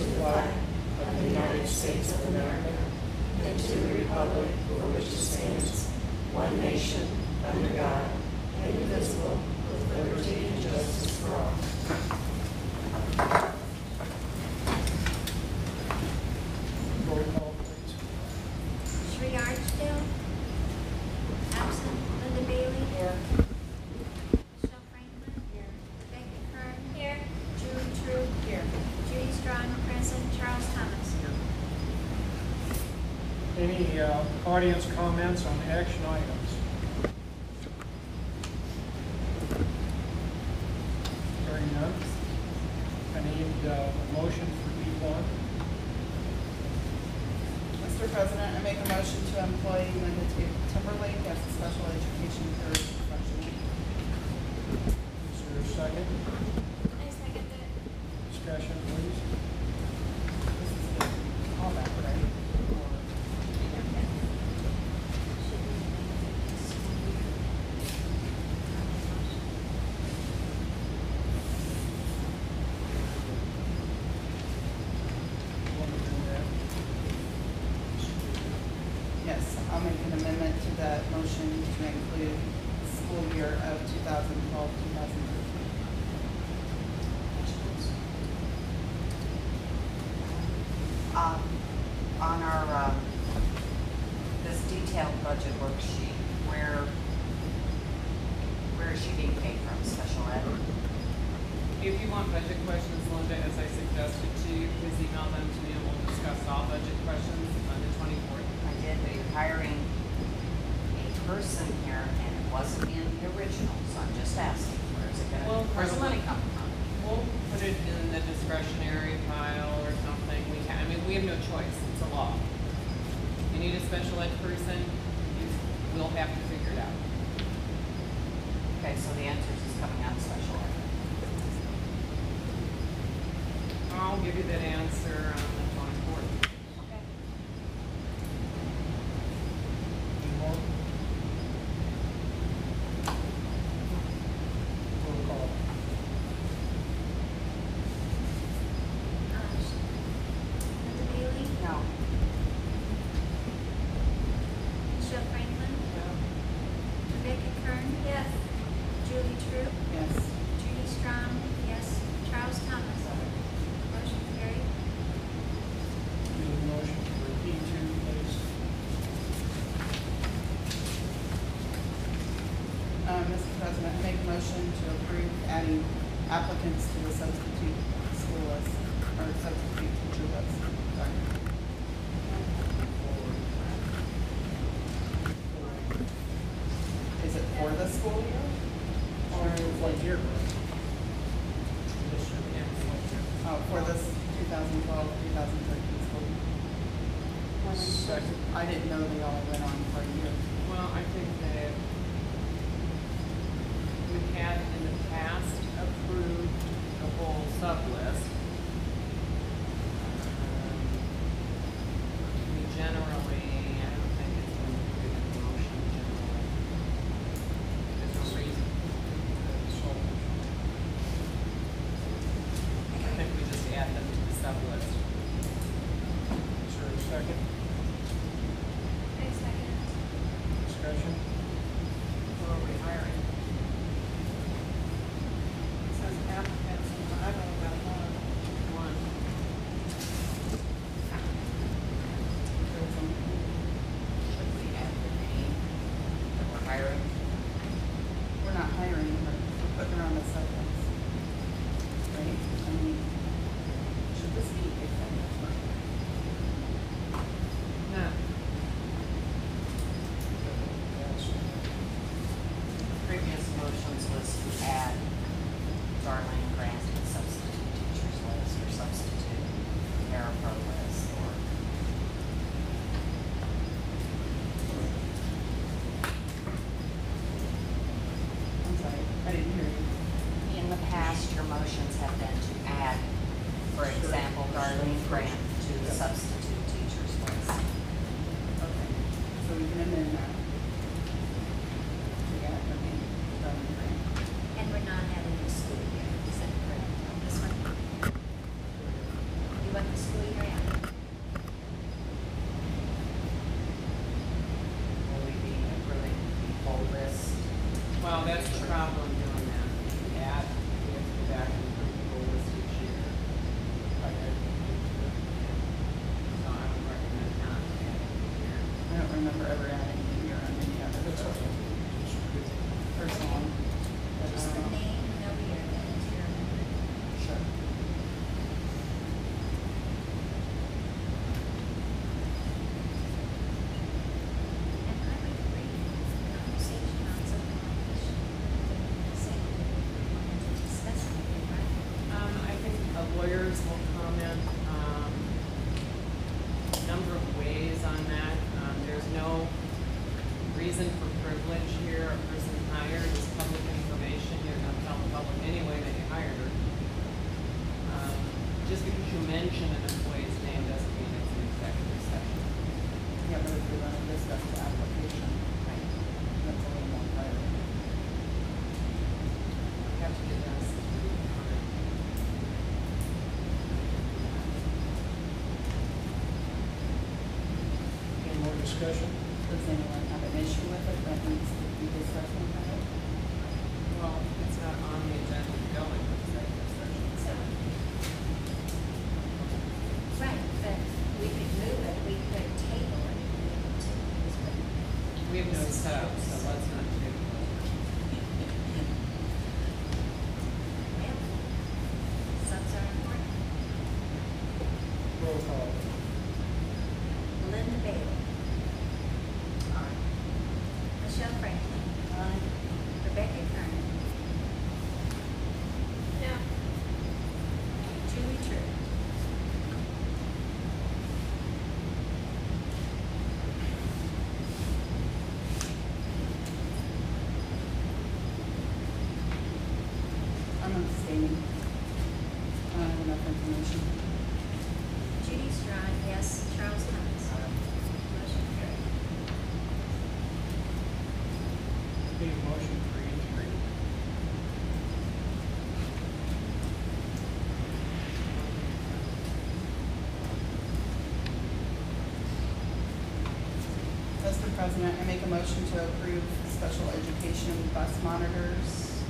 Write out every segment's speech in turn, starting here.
the flag of the United States of America and to the republic for which it stands, one nation, under God, indivisible, with liberty and justice for all. Roll call, please. Sri Archdale. Absent. Linda Bailey. Here. Michelle Franklin. Here. Rebecca Kern. Here. Julie True. Here. Judy Strong. Present. Charles Thomas. Any audience comments on action items? Hearing none. I need a motion for E1. Mr. President, I make a motion to employ Linda Timberlake as a special education third professional. Is there a second? I second it. Discussion, please. This is the all that, right? Yes, I'll make an amendment to that motion to include the school year of 2012-2013. On our this detailed budget worksheet, where is she being paid from? Special ed? If you want budget questions, Linda, as I suggested to you, please email them to me and we'll discuss all budget questions on the 24th. I did, but you're hiring a person here and it wasn't in the original, so I'm just asking, where's the money coming from? We'll put it in the discretionary file or something. We have no choice. It's a law. You need a special ed person, we'll have to figure it out. Okay, so the answer is coming out of special ed. I'll give you that answer on the 24th. Okay. Any more? Roll call. Linda Bailey. No. Michelle Franklin. Rebecca Kern. Yes. Julie True. Yes. Judy Strong. Yes. Charles Thomas. Motion carried. Need a motion for E2, please. Mr. President, I make a motion to approve adding applicants to the substitute school list, or substitute teacher list. Sorry. Is it for the school year? Or What year? oh, for this 2012-2013 school year? Second. I didn't know they all went on for a year. Well, I think that we had in the past approved the whole sub-list. We generally, I don't think it's been approved in the motion generally. There's no reason. I think we just add them to the sub-list. Is there a second? I second it. Discussion? Who are we hiring? It says applicants, and I've only got one. One. Should we add the name that we're hiring? We're not hiring her, we're putting her on the sub list. Right? I mean, should this be a No. Previous motions was to add Darlene Grant to the substitute teachers list or substitute parapro list or I'm sorry, I didn't hear you. in the past, your motions have been to add, for example, Darlene Grant to the substitute teachers list. Okay, so we can amend that. To add her name, Darlene Grant. And we're not having a school year. Is that correct on this one? You want the remember ever adding it here on any other personal one. But I Just the don't know. name, no year, that is your amendment. Sure. And I would agree with the conversation on something like this. Say, we wanted to discuss it, right? I think lawyers will comment, a number of ways on that. There's no reason for privilege here. A person hired is public information. You're gonna tell the public anyway that you hired her. Just because you mention an employee's name doesn't mean it's an executive session. Yeah, but if we want to discuss the application, Right. that's a little more private. You have to get us to comment. Any more discussion? Does anyone have an issue with it that needs to be discussed in private? Well, it's not on the agenda to go into executive session. So. Right, but we could move it, we could table it, We have no setup, so let's not do it. Well, subs are important. Roll call. Linda Bailey. Aye. Michelle Franklin. Aye. Rebecca Kern. No. Julie True. I'm abstaining. I don't have enough information. Judy Strong, yes. Charles Thomas. Motion carried. Need a motion for each reading. Mr. President, I make a motion to approve special education bus monitors.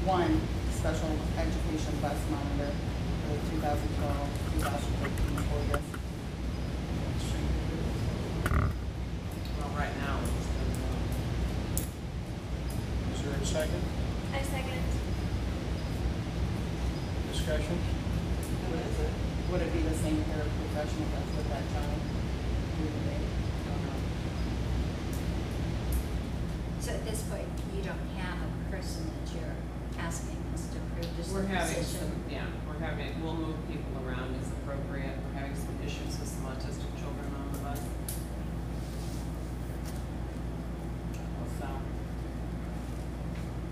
One special education bus monitor for the 2012-2013 school year. Well, right now, we're just doing one. Is there a second? I second. Discussion? Would it be the same paraprofessional that's with that child? Through the day? So at this point, you don't have a person that you're asking us to approve, just the We're having position? we'll move people around as appropriate. We're having some issues with some autistic children on the bus. So,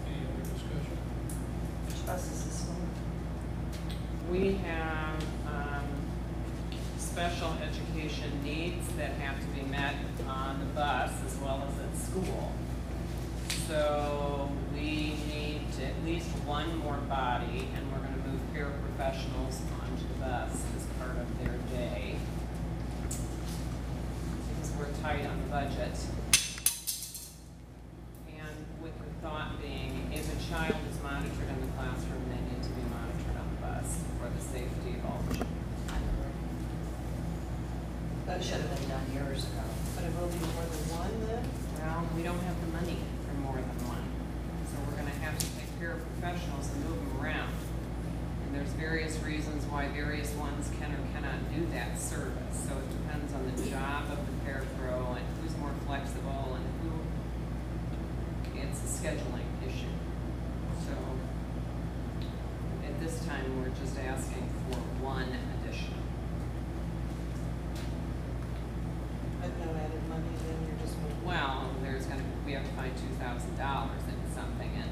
Any other discussion? Which bus is this one? we have, special education needs that have to be met on the bus as well as at school. So we need at least one more body, and we're gonna move paraprofessionals onto the bus as part of their day. Because we're tight on the budget. And with the thought being, if a child is monitored in the classroom, they need to be monitored on the bus for the safety of all children. That should have been done years ago. But it will be more than one then? Well, we don't have the money for more than one, so we're gonna have to take paraprofessionals and move them around. And there's various reasons why various ones can or cannot do that service, so it depends on the job of the parapro and who's more flexible and who, it's a scheduling issue. So, at this time, we're just asking for one additional. But no added money, then you're just moving. Well, we have to find $2,000 into something, and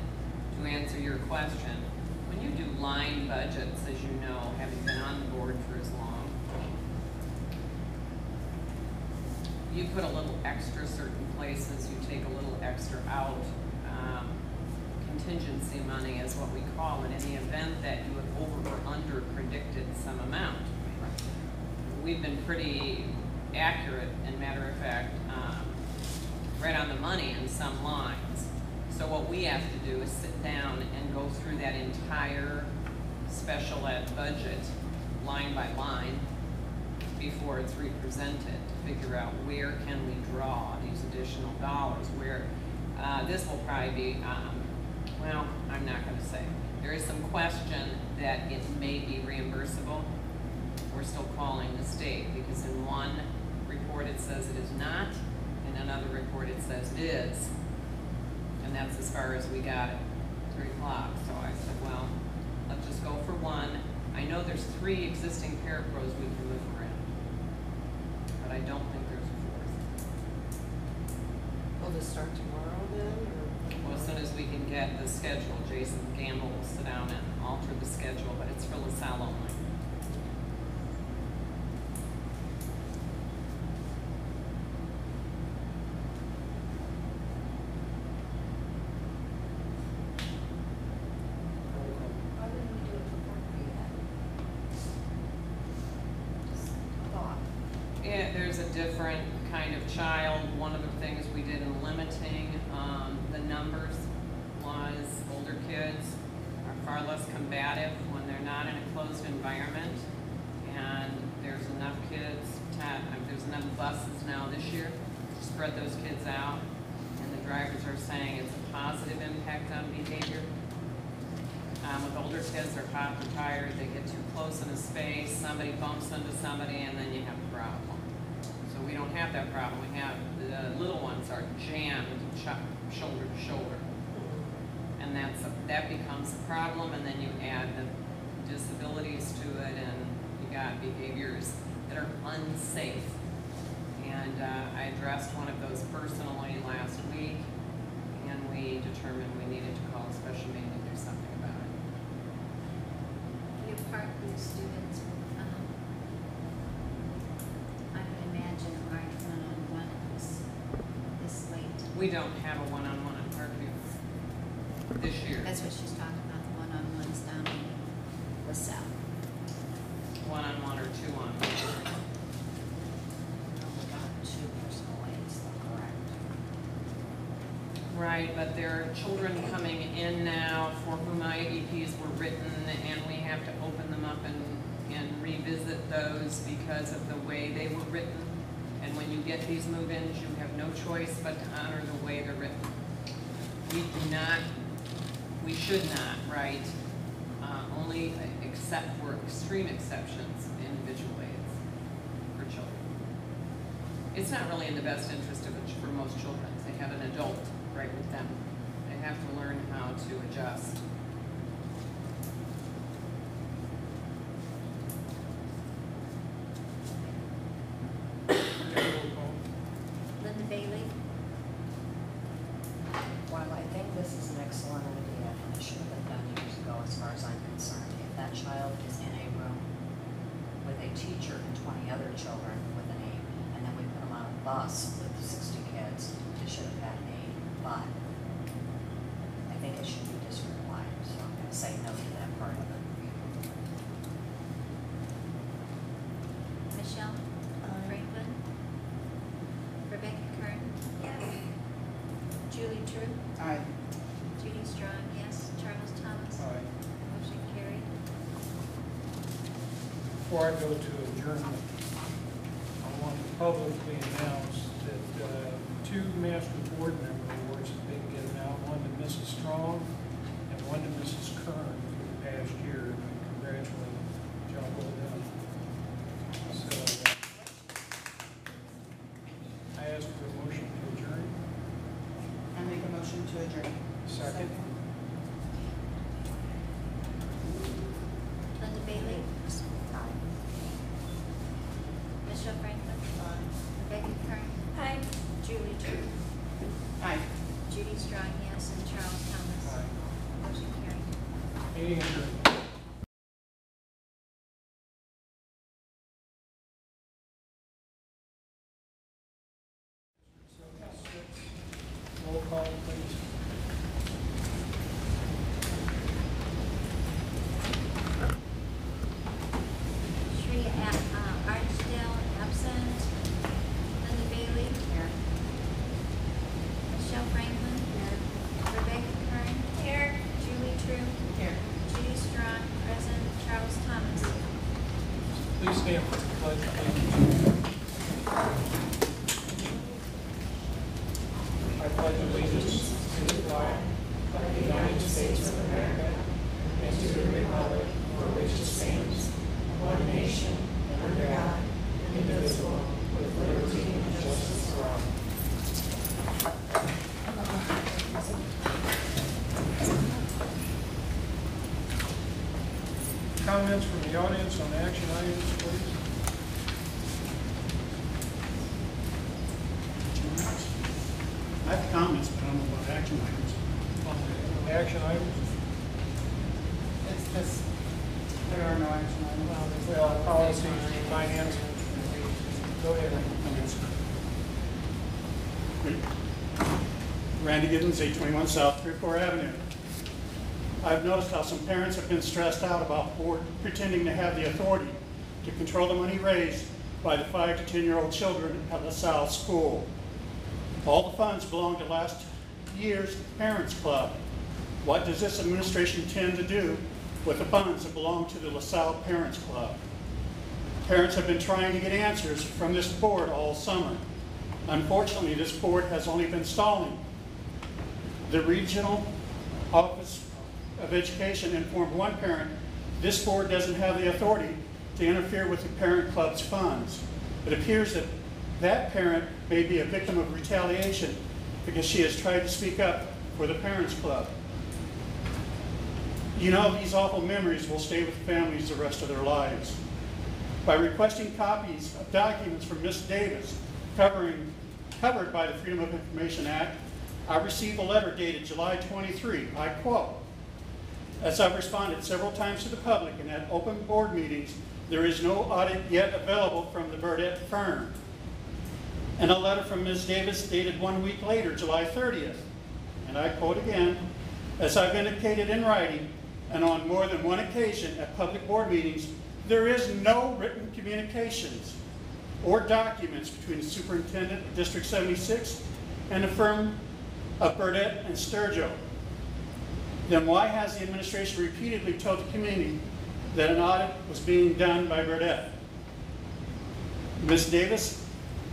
to answer your question, when you do line budgets, as you know, having been on the board for as long, you put a little extra certain places, you take a little extra out. Contingency money is what we call it, in the event that you have over or under predicted some amount. We've been pretty accurate, and matter of fact, right on the money in some lines. So what we have to do is sit down and go through that entire special ed budget, line by line, before it's represented to figure out where can we draw these additional dollars, where, this will probably be, well, I'm not gonna say. There is some question that it may be reimbursable. We're still calling the state, because in one report it says it is not, in another report it says it is. And that's as far as we got at 3 o'clock, so I said, well, let's just go for one. I know there's 3 existing parapros we can move around, but I don't think there's a 4th. Will this start tomorrow then, or? Well, as soon as we can get the schedule, Jason Gamble will sit down and alter the schedule, but it's for LaSalle only. Why wouldn't we do it for 4th grade then? Just a thought. There's a different kind of child. One of the things we did in limiting the numbers was older kids are far less combative when they're not in a closed environment, and there's enough kids, there's enough buses now this year to spread those kids out, and the drivers are saying it's a positive impact on behavior. With older kids, they're hot, they're tired, they get too close in a space, somebody bumps into somebody, and then you have a problem. So we don't have that problem. We have, the little ones are jammed shoulder to shoulder. And that becomes a problem, and then you add the disabilities to it, and you got behaviors that are unsafe. And I addressed one of those personally last week, and we determined we needed to call a special meeting and do something about it. Your part group students, I would imagine aren't one-on-one this late. We don't have a one-on-one at Parkview this year. That's what she's talking about, the one-on-ones down in LaSalle. One-on-one or two-on-one. About 2 personal aides, correct? Right, but there are children coming in now for whom IEPs were written, and we have to open them up and revisit those because of the way they were written. And when you get these move-ins, you have no choice but to honor the way they're written. We should not write only except for extreme exceptions, individual aids for children. It's not really in the best interest for most children. They have an adult right with them. They have to learn how to adjust. Linda Bailey? While I think this is an excellent idea, and it should have been done years ago as far as I'm concerned, if that child is in a room with a teacher and 20 other children with an aide, and then we put them on a bus with 60 kids, they should have had an aide, but I think it should be district-wide, so I'm gonna say no to that part of it. Michelle? Franklin? Rebecca Kern? Yes. Julie True? Aye. Judy Strong, yes. Charles Thomas? Aye. Motion carried. Before I go to adjournment, I want to publicly announce that 2 master board member awards have been given out, one to Mrs. Strong and one to Mrs. Kern for the past year. Congratulate John Goldell. So I ask for a motion to adjourn. I make a motion to adjourn. Second. Linda Bailey? Michelle Franklin? Rebecca Kern? Aye. Julie True? Aye. Judy Strong, yes. And Charles Thomas? Aye. Motion carried. Meeting adjourned. Roll call, please. Shri Archdale, absent. Linda Bailey? Here. Michelle Franklin? Here. Rebecca Kern? Here. Julie True? Here. Judy Strong? Please stand for the pledge of allegiance. I pledge allegiance to the flag of the United States of America and to the republic for which it stands, one nation, under God, indivisible, with liberty and justice for all. Comments from the audience on action items, please? I have comments, but I don't know about action items. On the action items? It's just, there are no action items. Well, policies, finance. Go ahead. Randy Giddens, 821 South Creve Coeur Avenue. I've noticed how some parents have been stressed out about the board pretending to have the authority to control the money raised by the 5 to 10-year-old children at LaSalle School. All the funds belong to last year's Parents Club. What does this administration intend to do with the funds that belong to the LaSalle Parents Club? Parents have been trying to get answers from this board all summer. Unfortunately, this board has only been stalling. The Regional Office of Education informed one parent this board doesn't have the authority to interfere with the parent club's funds. It appears that that parent may be a victim of retaliation because she has tried to speak up for the parents club. You know, these awful memories will stay with families the rest of their lives. By requesting copies of documents from Ms. Davis covered by the Freedom of Information Act, I received a letter dated July 23. I quote, "As I've responded several times to the public and at open board meetings, there is no audit yet available from the Burdett firm." And a letter from Ms. Davis dated 1 week later, July 30th. And I quote again, "As I've indicated in writing and on more than one occasion at public board meetings, there is no written communications or documents between the superintendent of District 76 and the firm of Burdett and Sturgill. Then why has the administration repeatedly told the community that an audit was being done by Burdett?" Ms. Davis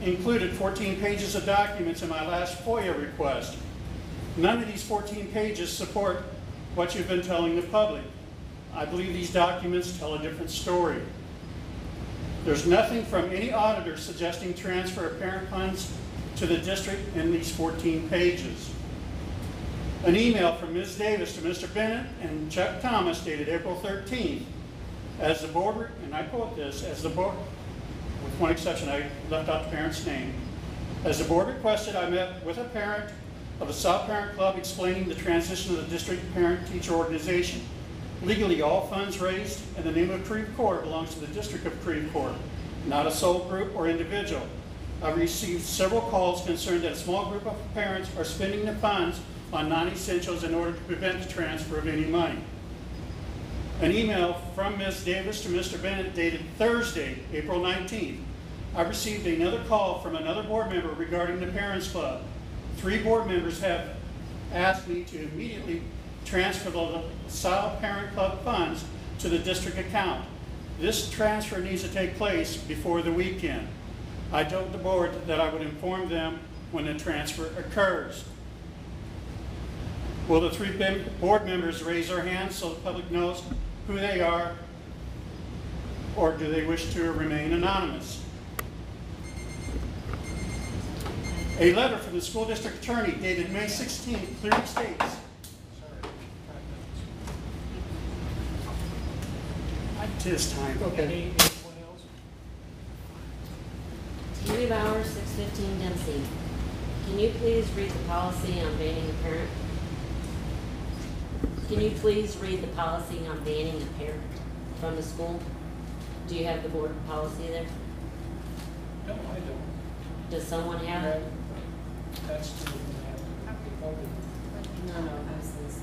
included 14 pages of documents in my last FOIA request. None of these 14 pages support what you've been telling the public. I believe these documents tell a different story. There's nothing from any auditor suggesting transfer of parent funds to the district in these 14 pages. An email from Ms. Davis to Mr. Bennett and Chuck Thomas dated April 13th. As the board, and I quote this, as the board, with one exception, I left out the parent's name. As the board requested, I met with a parent of the South Parent Club explaining the transition of the district parent-teacher organization. Legally, all funds raised in the name of Creve Coeur belongs to the District of Creve Coeur, not a sole group or individual. I received several calls concerned that a small group of parents are spending the funds on non-essentials in order to prevent the transfer of any money. An email from Ms. Davis to Mr. Bennett dated Thursday, April 19th. I received another call from another board member regarding the Parents Club. 3 board members have asked me to immediately transfer the LaSalle Parent Club funds to the district account. This transfer needs to take place before the weekend. I told the board that I would inform them when the transfer occurs. Will the 3 board members raise their hands so the public knows who they are, or do they wish to remain anonymous? A letter from the school district attorney dated May 16th clearly states, "Tis time." Okay. Anyone else? T.B. Bauer, 615 Dempsey. Can you please read the policy on banning a parent? Can you please read the policy on banning a parent from the school? Do you have the board policy there? No, I don't. Does someone have it? That's the No, this is,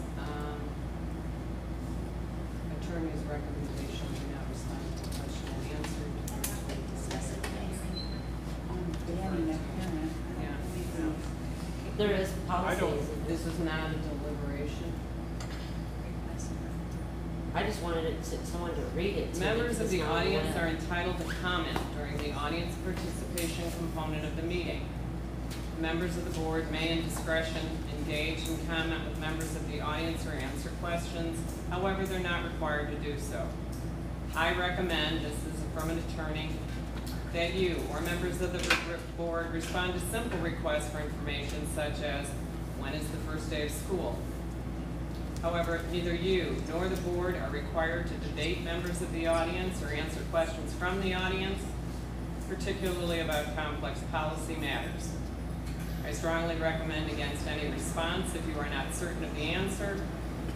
attorney's recommendation, do not respond to question and answer. Discuss it later. Banning a parent. Yeah. There is I don't- policies. This is not a deliberation. I just wanted someone to read it to me. Members of It's the not on audience web. are entitled to comment during the audience participation component of the meeting. Members of the board may in discretion engage in comment with members of the audience or answer questions. However, they're not required to do so. I recommend, this is from an attorney, that you or members of the board respond to simple requests for information such as, when is the first day of school? However, neither you nor the board are required to debate members of the audience or answer questions from the audience, particularly about complex policy matters. I strongly recommend against any response if you are not certain of the answer,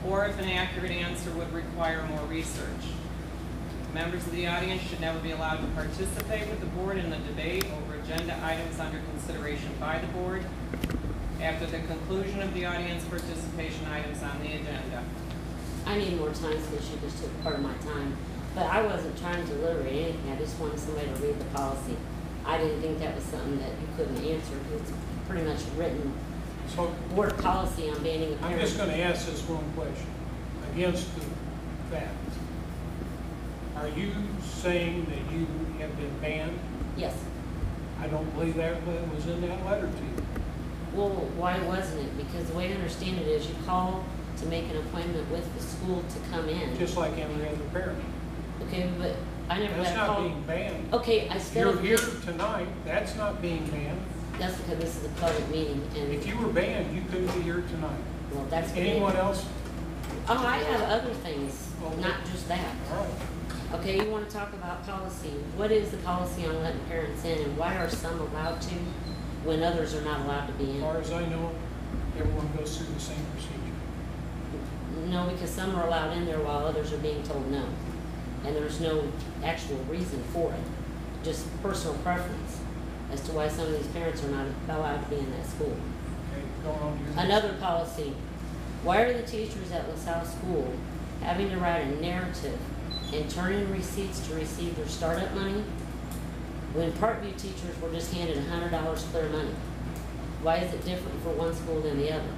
or if an accurate answer would require more research. Members of the audience should never be allowed to participate with the board in the debate over agenda items under consideration by the board after the conclusion of the audience participation items on the agenda. I need more time, so she just took part of my time. But I wasn't trying to deliberate anything, I just wanted somebody to read the policy. I didn't think that was something that you couldn't answer, because it's pretty much written So board policy on banning a I'm parent. just gonna ask this one question, against the fact. Are you saying that you have been banned? Yes. I don't believe that was in that letter to you. Well, why wasn't it? Because the way I understand it is you call to make an appointment with the school to come in. Just like every other parent. Okay, but I never That's got a not call. being banned. Okay, I still. You're here tonight, that's not being banned. That's because this is a public meeting and. If you were banned, you couldn't be here tonight. Well, that's. Anyone else? Oh, I have other things, Okay. not just that. All right. Okay, you want to talk about policy. What is the policy on letting parents in, and why are some allowed to when others are not allowed to be As in? far as I know, everyone goes through the same procedure. No, because some are allowed in there while others are being told no. And there's no actual reason for it, just personal preference as to why some of these parents are not allowed to be in that school. Okay, going on to your next. Another policy, why are the teachers at LaSalle School having to write a narrative and turn in receipts to receive their startup money when Parkview teachers were just handed $100 clear money? Why is it different for one school than the other?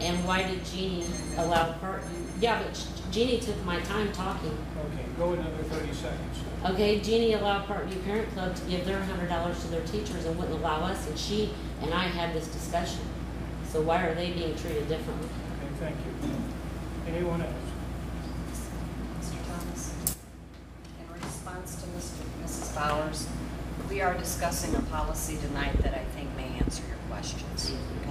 And why did Jeannie allow Parkview? Yeah, but Jeannie took my time talking. Okay, go another 30 seconds. Okay, Jeannie allowed Parkview Parent Club to give their $100 to their teachers and wouldn't allow us, and she and I had this discussion. So why are they being treated differently? Okay, thank you. Anyone else? Mr. Thomas, in response to Mrs. Bowers, we are discussing a policy tonight that I think may answer your questions. Okay?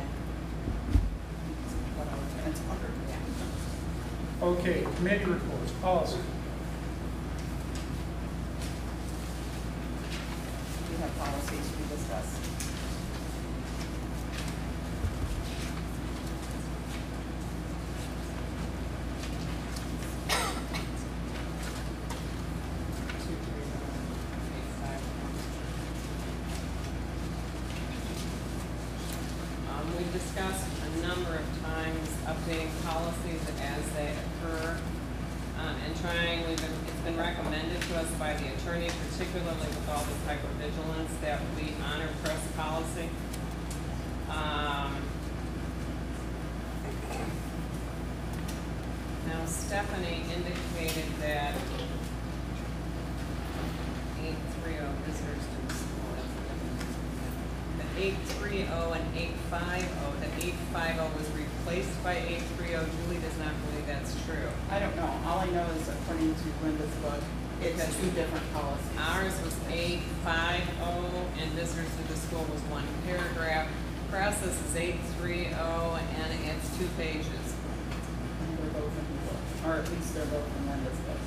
Okay, committee reports, policy. We have policies we discussed. We've discussed a number of times updating policies as they occur, and it's been recommended to us by the attorney, particularly with all this hypervigilance, that we honor press policy. Now Stephanie indicated that 830 visitors to the school. The 830 and 850, the 850 was replaced by 830. Julie does not believe that's true. I don't know. All I know is according to Linda's book, it's two different policies. Ours was 850 and visitors to the school was one paragraph. Process is 830 and it's 2 pages. And they're both in the book, or at least they're both in Linda's book.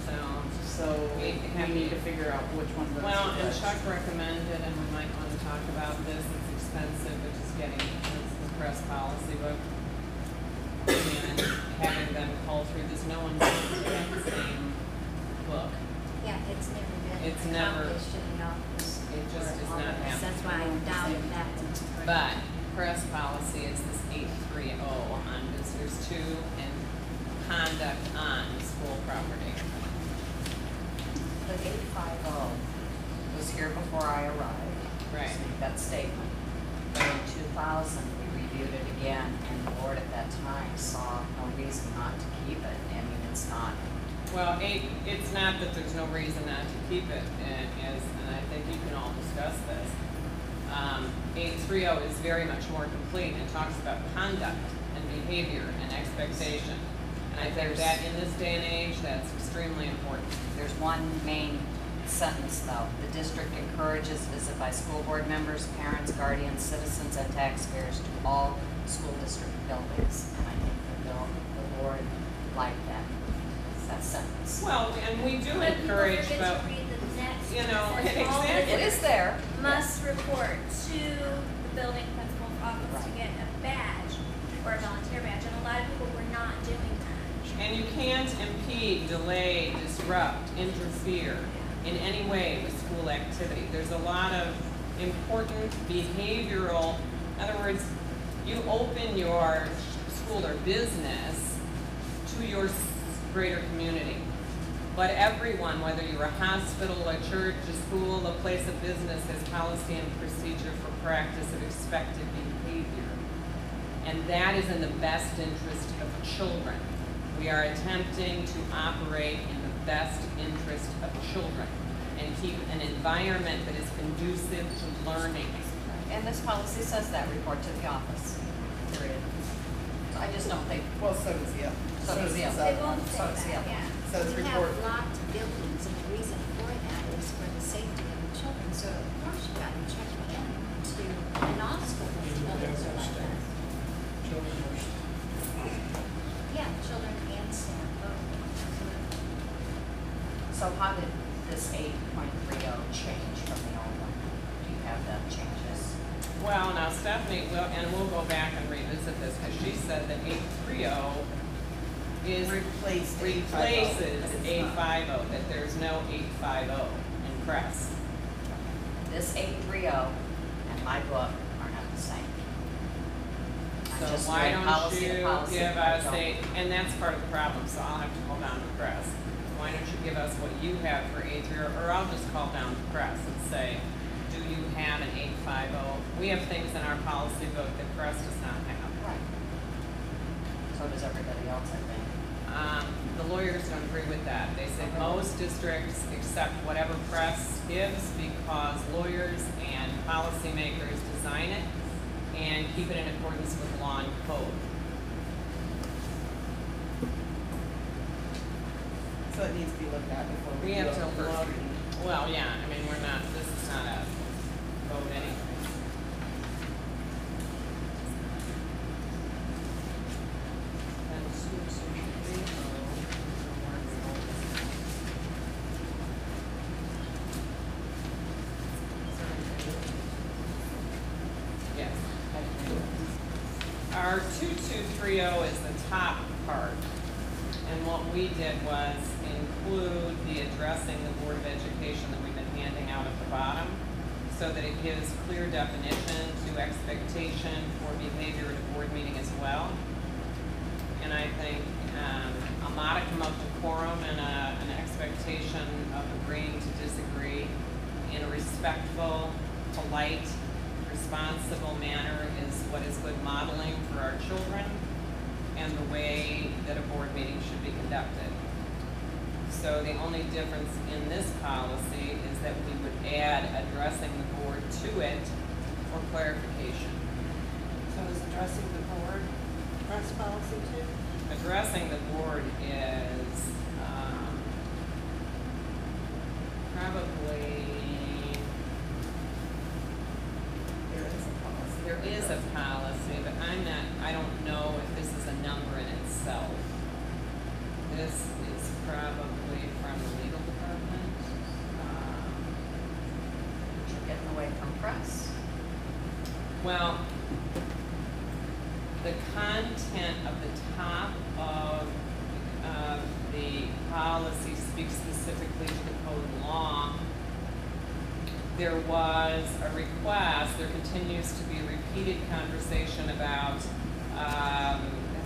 So we need to figure out which one goes Well, and first. Chuck recommended, and we might want to talk about this, it's expensive, which is getting, it's the press policy book. And having them cull through this, no one's got the same book. Yeah, it's never been It's never- accomplished in the office. It just for is all not of us. happening. That's why I doubt that. But press policy is this 830 on visitors to and conduct on school property. The 850 was here before I arrived. Right. Just make that statement. But in 2000, we reviewed it again, and the board at that time saw no reason not to keep it. I mean, it's not, Well, it's not that there's no reason not to keep it, and I think you can all discuss this. 830 is very much more complete and talks about conduct and behavior and expectation. And I think that in this day and age, that's extremely important. there's one main sentence though. The district encourages visit by school board members, parents, guardians, citizens, and taxpayers to all school district buildings. And I think the board liked that sentence. Well, and we do But people encourage, forget but, to read the next. you know, It says all exactly. It is there. must report to the building principal's office to get a badge or a volunteer badge, and a lot of people were not doing that. and you can't impede, delay, disrupt, interfere in any way with school activity. There's a lot of important behavioral, in other words, you open your school or business to your greater community. But everyone, whether you're a hospital, a church, a school, a place of business, has policy and procedure for practice of expected behavior. And that is in the best interest of children. We are attempting to operate in the best interest of children and keep an environment that is conducive to learning. And this policy says that, report to the office, period. So I just don't think, Well, so does the other. So does the other. They won't So say it's the that, other yeah. So it's We report. have locked buildings, and the reason for that is for the safety of the children. So of course you got to check in to, and all school buildings are like that. Children are Yeah, children and staff both. so how did this 8.30 change from the old one? Do you have the changes? Well, now Stephanie, and we'll go back and revisit this, because she said that 830 is Replaced replaces 850, that there's no 850 in press. This 830 and my book are not the same. I'm So just why doing don't policy to you policy, give I us don't- and that's part of the problem, so I'll have to call down to the press. Why don't you give us what you have for 830, or I'll just call down to the press and say, do you have an 850? We have things in our policy book that press does not have. Right. So does everybody else, I think. The lawyers don't agree with that. They say most districts accept whatever press gives because lawyers and policymakers design it and keep it in accordance with law and code. So it needs to be looked at before We we have do to a first look, reading. well, yeah, I mean, we're not, this is not a vote anyway. Yes. Our 2230 is the top part. And what we did was include the addressing the Board of Education that we've been handing out at the bottom, so that it gives clear definition to expectation for behavior at a board meeting as well. And I think a modicum of decorum and an expectation of agreeing to disagree in a respectful, polite, responsible manner is what is good modeling for our children and the way that a board meeting should be conducted. So the only difference in this policy is that we would add addressing the board to it for clarification. So is addressing the board press policy too? Addressing the board is probably, there is a policy, but I don't know if this is a number in itself. This is probably from the legal department. You're getting away from press. Well, the content of the top of the policy speaks specifically to the code of law. There was a request, there continues to be repeated conversation about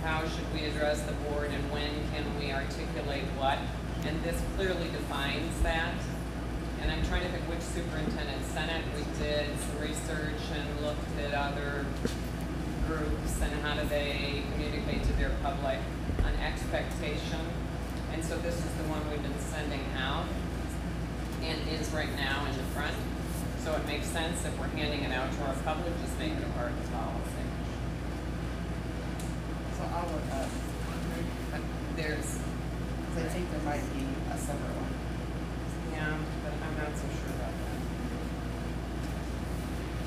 how should we address the board and when can we articulate what, and this clearly defines that. And I'm trying to think which which superintendent senate. We did some research and looked at other groups and how do they communicate to their public on expectation. And so this is the one we've been sending out and is right now in the front. So it makes sense if we're handing it out to our public, just make it a part of the policy. So I'll look up, But there's, because I think there might be a separate one. yeah, but I'm not so sure about that.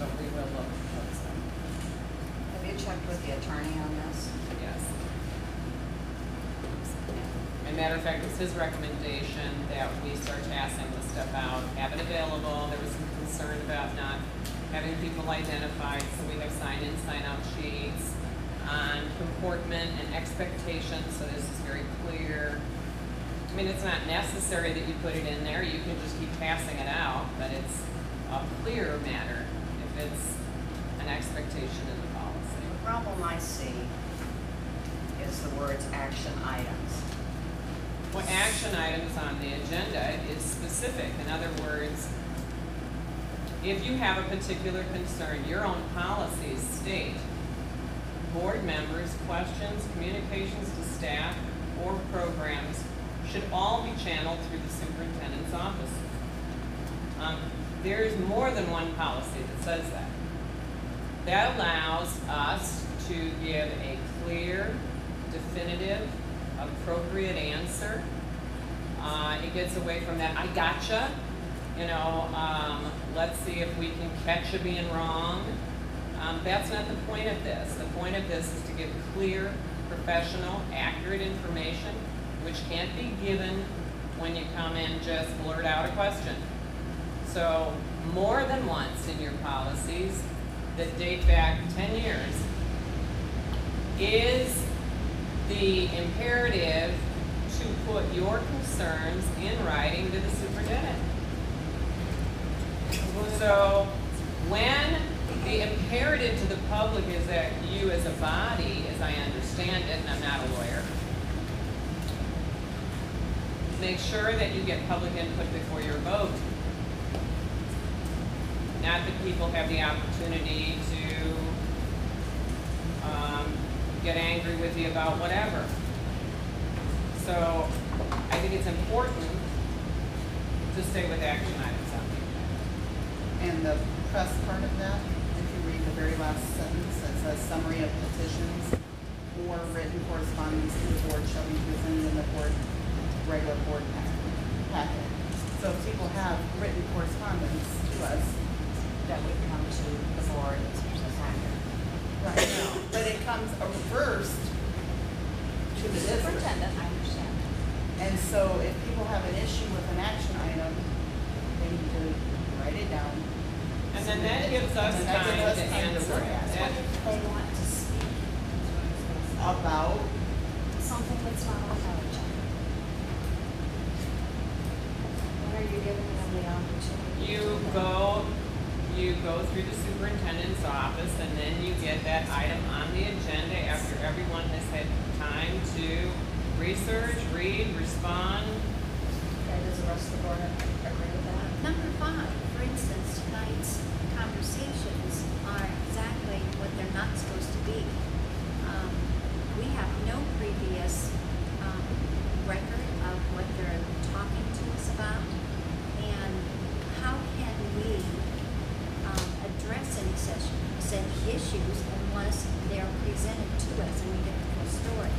But we will look close up. Have you checked with the attorney on this? Yes. And matter of fact, it was his recommendation that we start passing this stuff out, have it available. There was some concern about not having people identified, so we have sign-in, sign-out sheets on comportment and expectations, so this is very clear. I mean, it's not necessary that you put it in there, you can just keep passing it out, but it's a clear matter if it's an expectation in the policy. The problem I see is the words action items. Well, action items on the agenda is specific. In other words, if you have a particular concern, your own policies state board members' questions, communications to staff, or programs should all be channeled through the superintendent's office. There's more than one policy that says that. That allows us to give a clear, definitive, appropriate answer. It gets away from that, I gotcha, let's see if we can catch you being wrong. That's not the point of this. The point of this is to give clear, professional, accurate information, which can't be given when you come and just blurt out a question. So more than once in your policies that date back 10 years is the imperative to put your concerns in writing to the superintendent. So when the imperative to the public is that you as a body, as I understand it, and I'm not a lawyer, make sure that you get public input before your vote. Not that people have the opportunity to get angry with you about whatever. So I think it's important to stay with action items on the agenda. And the press part of that, if you read the very last sentence, it says summary of petitions or written correspondence to the board shall be presented in the regular board packet. So if people have written correspondence to us, That would come to the board as a packet. right now, but it comes first to the district. Superintendent, I understand that. And so if people have an issue with an action item, they need to write it down. And then that gives us And that time gives us to time to answer look at it. that. They want to speak About, something that's not on our agenda. When are you giving them the opportunity? You go through the superintendent's office and then you get that item on the agenda after everyone has had time to research, read, respond. Okay, does the rest of the board agree with that? Number 5, for instance, tonight's conversations are exactly what they're not supposed to be. We have no previous record of what they're talking to us about, and how can we address any such issues unless they're presented to us and we get the full story?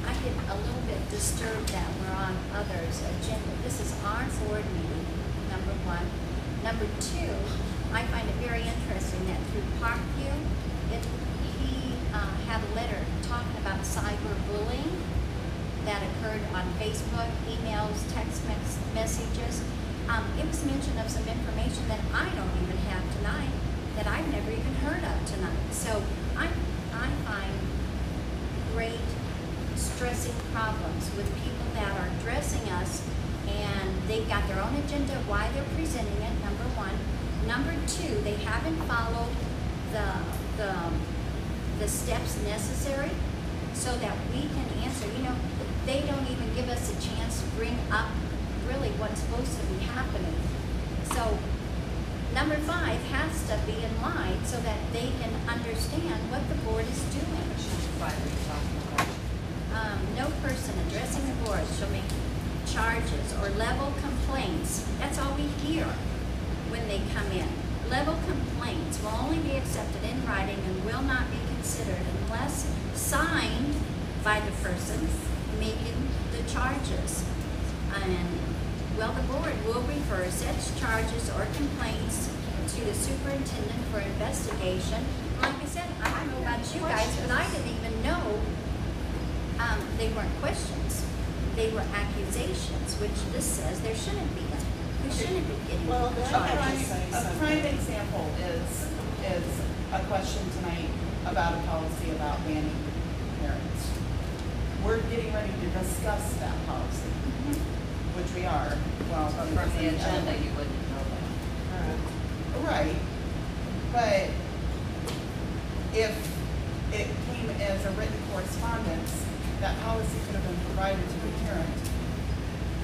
I get a little bit disturbed that we're on others' agenda. This is our board meeting, number 1. Number 2, I find it very interesting that through Parkview, he had a letter talking about cyberbullying that occurred on Facebook, emails, text messages. It was mention of some information that I don't even have tonight, that I've never even heard of tonight. So I find great stressing problems with people that are addressing us and they've got their own agenda, why they're presenting it, number 1. Number 2, they haven't followed the steps necessary so that we can answer. They don't even give us a chance to bring up really what's supposed to be happening. So, number 5 has to be in line so that they can understand what the board is doing. No person addressing the board shall make charges or level complaints. That's all we hear when they come in. Level complaints will only be accepted in writing and will not be considered unless signed by the person making the charges. And, well, the board will refer such charges or complaints to the superintendent for investigation. Like I said, I don't know about you guys, but I didn't even know they weren't questions. They were accusations, which this says there shouldn't be. We shouldn't be getting Well, charges. A prime example is a question tonight about a policy about banning parents. We're getting ready to discuss that policy, which we are. Well, From the agenda, you wouldn't know that. Right, but if it came as a written correspondence, that policy could have been provided to the parent,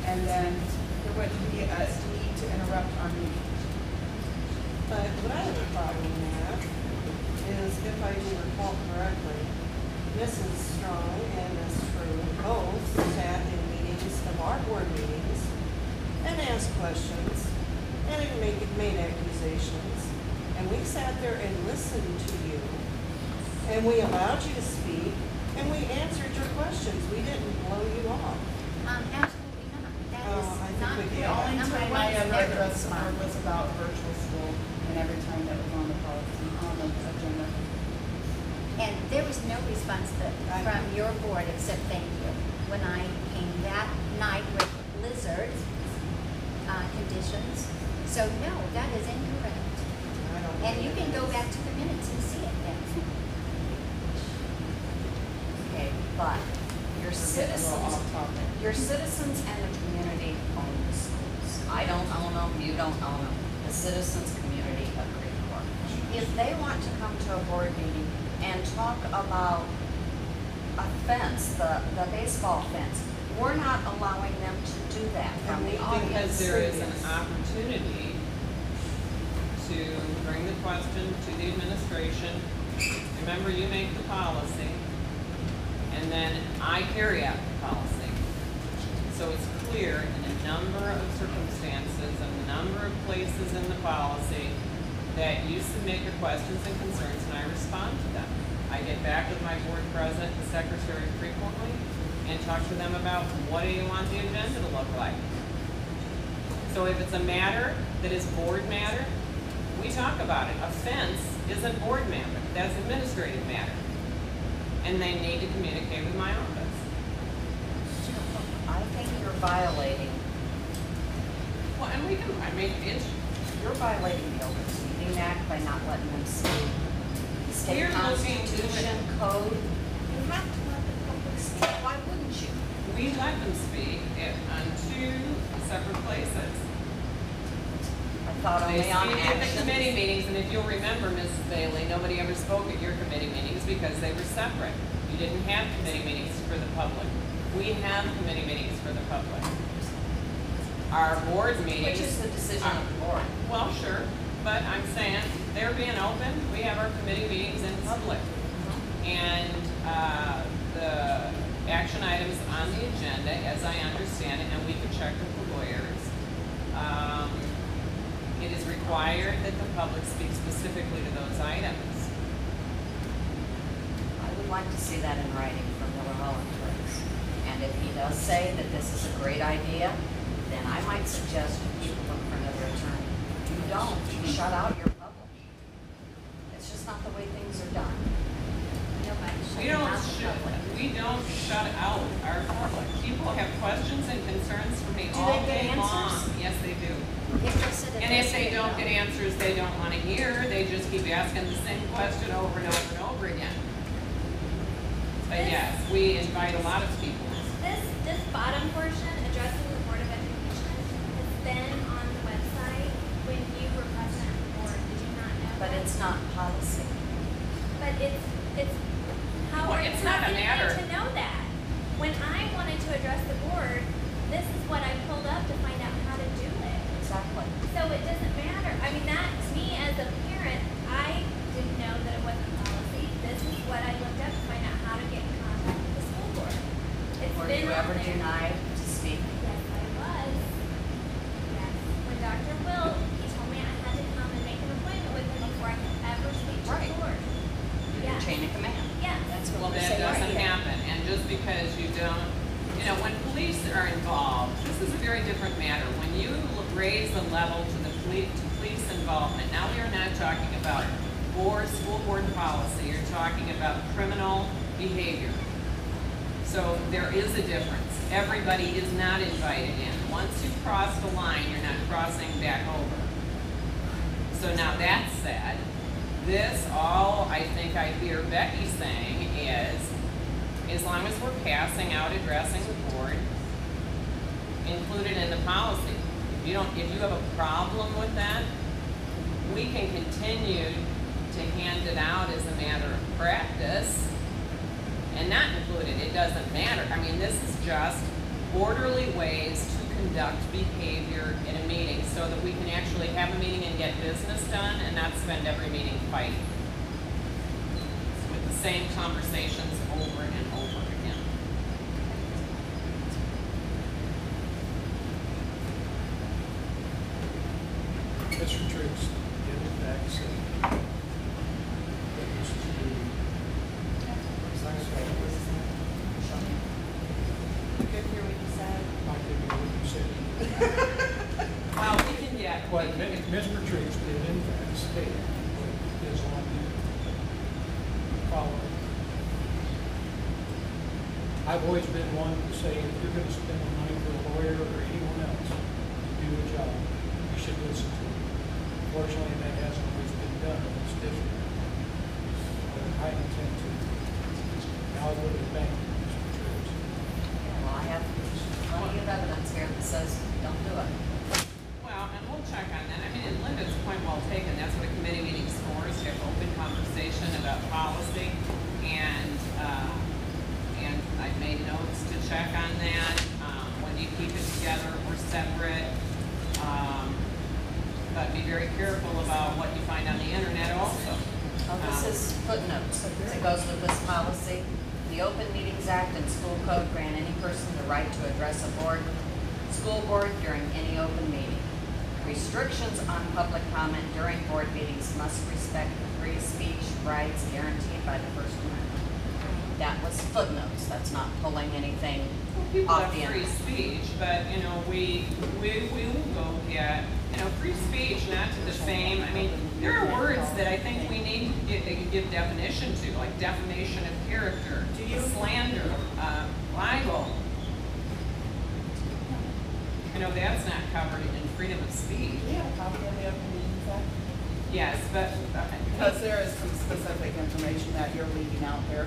and then there wouldn't be a need to interrupt our meeting. But what I have a problem with is, if I do recall correctly, Mrs. Strong and Ms. True both sat in meetings of our board meetings and asked questions and made accusations. And we sat there and listened to you, and we allowed you to speak, and we answered your questions. We didn't blow you off. Absolutely not. That Oh, is I think not we The did. correct. only Number time one I is ever never addressed the smart. board was about virtual school, and every time that was on the policy, on the agenda. And there was no response from your board except thank you when I came that night with blizzard conditions. So no, that is incorrect. I don't And you think can go it is. back to the minutes and see it then. Okay, but your We're getting a little citizens, off topic. your citizens and the community own the schools. I don't own them, you don't own them. The citizens, community of Creve Coeur. If they want to come to a board meeting and talk about a fence, the baseball fence, we're not allowing them to do that from the audience. Because there is an opportunity to bring the question to the administration. Remember, you make the policy, and then I carry out the policy. So it's clear in a number of circumstances and a number of places in the policy that you submit your questions and concerns and I respond to them. I get back with my board president and secretary frequently and talk to them about what do you want the agenda to look like. So if it's a matter that is board matter, we talk about it. A fence isn't board matter, that's administrative matter. And they need to communicate with my office. I think you're violating, Well, and we do, I mean, you're violating the Open Meeting Act by not letting them speak. The state We're looking to constitution code, you have to let the public speak, why wouldn't you? we let them speak on 2 separate places. I thought They only on speak at the actions. committee meetings, and if you'll remember, Mrs. Bailey, nobody ever spoke at your committee meetings because they were separate. You didn't have committee meetings for the public. We have committee meetings for the public. Our board meetings. Which is the decision of the board. Well, sure, but I'm saying, they're being open, we have our committee meetings in public. And, the action items on the agenda, as I understand it, and we could check with the lawyers, it is required that the public speak specifically to those items. I would like to see that in writing from Miller Holland Twins. And if he does say that this is a great idea, then I might suggest you look for another attorney. If you don't, you shut out your public. It's just not the way things are done. Nobody should not public. We don't shut out our public. People have questions and concerns for me Do all they day get long. answers? Yes, they do. And And if they don't get answers they don't want to hear, they just keep asking the same question over and over and over again. But yes, we invite a lot of people. This bottom portion, addressing the Board of Education, has been on the website when you were president of the board. Did you not know But that? it's not policy. But it's how Well, are it's you not a getting matter. to know that? When I wanted to address the board, this is what I pulled up to find out how to do it. Exactly. So it doesn't as a parent, I didn't know that it wasn't policy. This is what I looked up to find out how to get in contact with the school board. It's Were been you on ever there. denied to speak? Yes, I was. Yes. When Dr. Will, he told me I had to come and make an appointment with him before I could ever speak to Right. the board. Your Yes. chain of command. Yes. That's Well, what we that say right doesn't here. happen, and just because you don't, you know, when police are involved, this is a very different matter. When you raise the level to the police involvement, now we are not talking about school board policy, you're talking about criminal behavior. So there is a difference. Everybody is not invited in. Once you cross the line, you're not crossing back over. So now that said, all I think I hear Becky saying is, as long as we're passing out addressing the board, included in the policy. If you have a problem with that, we can continue to hand it out as a matter of practice and not include it. It doesn't matter. I mean, this is just orderly ways to conduct behavior in a meeting so that we can actually have a meeting and get business done and not spend every meeting fighting with the same conversations over and over again. Mr. Triggs, give it back, say. That this is the. Couldn't hear what you said. I didn't know what you said. Well, we can get. What Mr. Triggs did in fact state is on the following. I've always been one to say, if you're gonna spend money for a lawyer or anyone else to do a job, you should listen to them. Fortunately, that hasn't always been done in this district. But I intend to. Now I'll go to the bank, Mr. Triggs. Well, I have plenty of evidence here that says don't do it. Well, and we'll check on that. I mean, and Linda's point well taken. That's what a committee meeting's for, is to have open conversation about policy. And I've made notes to check on that. Whether you keep it together or separate. But be very careful about what you find on the internet also. Well, this is footnotes. It goes with this policy. The Open Meetings Act and School Code grant any person the right to address a school board during any open meeting. Restrictions on public comment during board meetings must respect the free speech rights guaranteed by the First Amendment. That was footnotes. That's not pulling anything Well, people off have the free end. speech, but, you know, we will go get, you know, free speech, not to defame. I mean, there are words that I think we need to give definition to, like defamation of character, slander, libel. You know, that's not covered in freedom of speech. Do you have a copy of the Open Meetings Act? Yes, but, Because there is some specific information that you're leaving out there.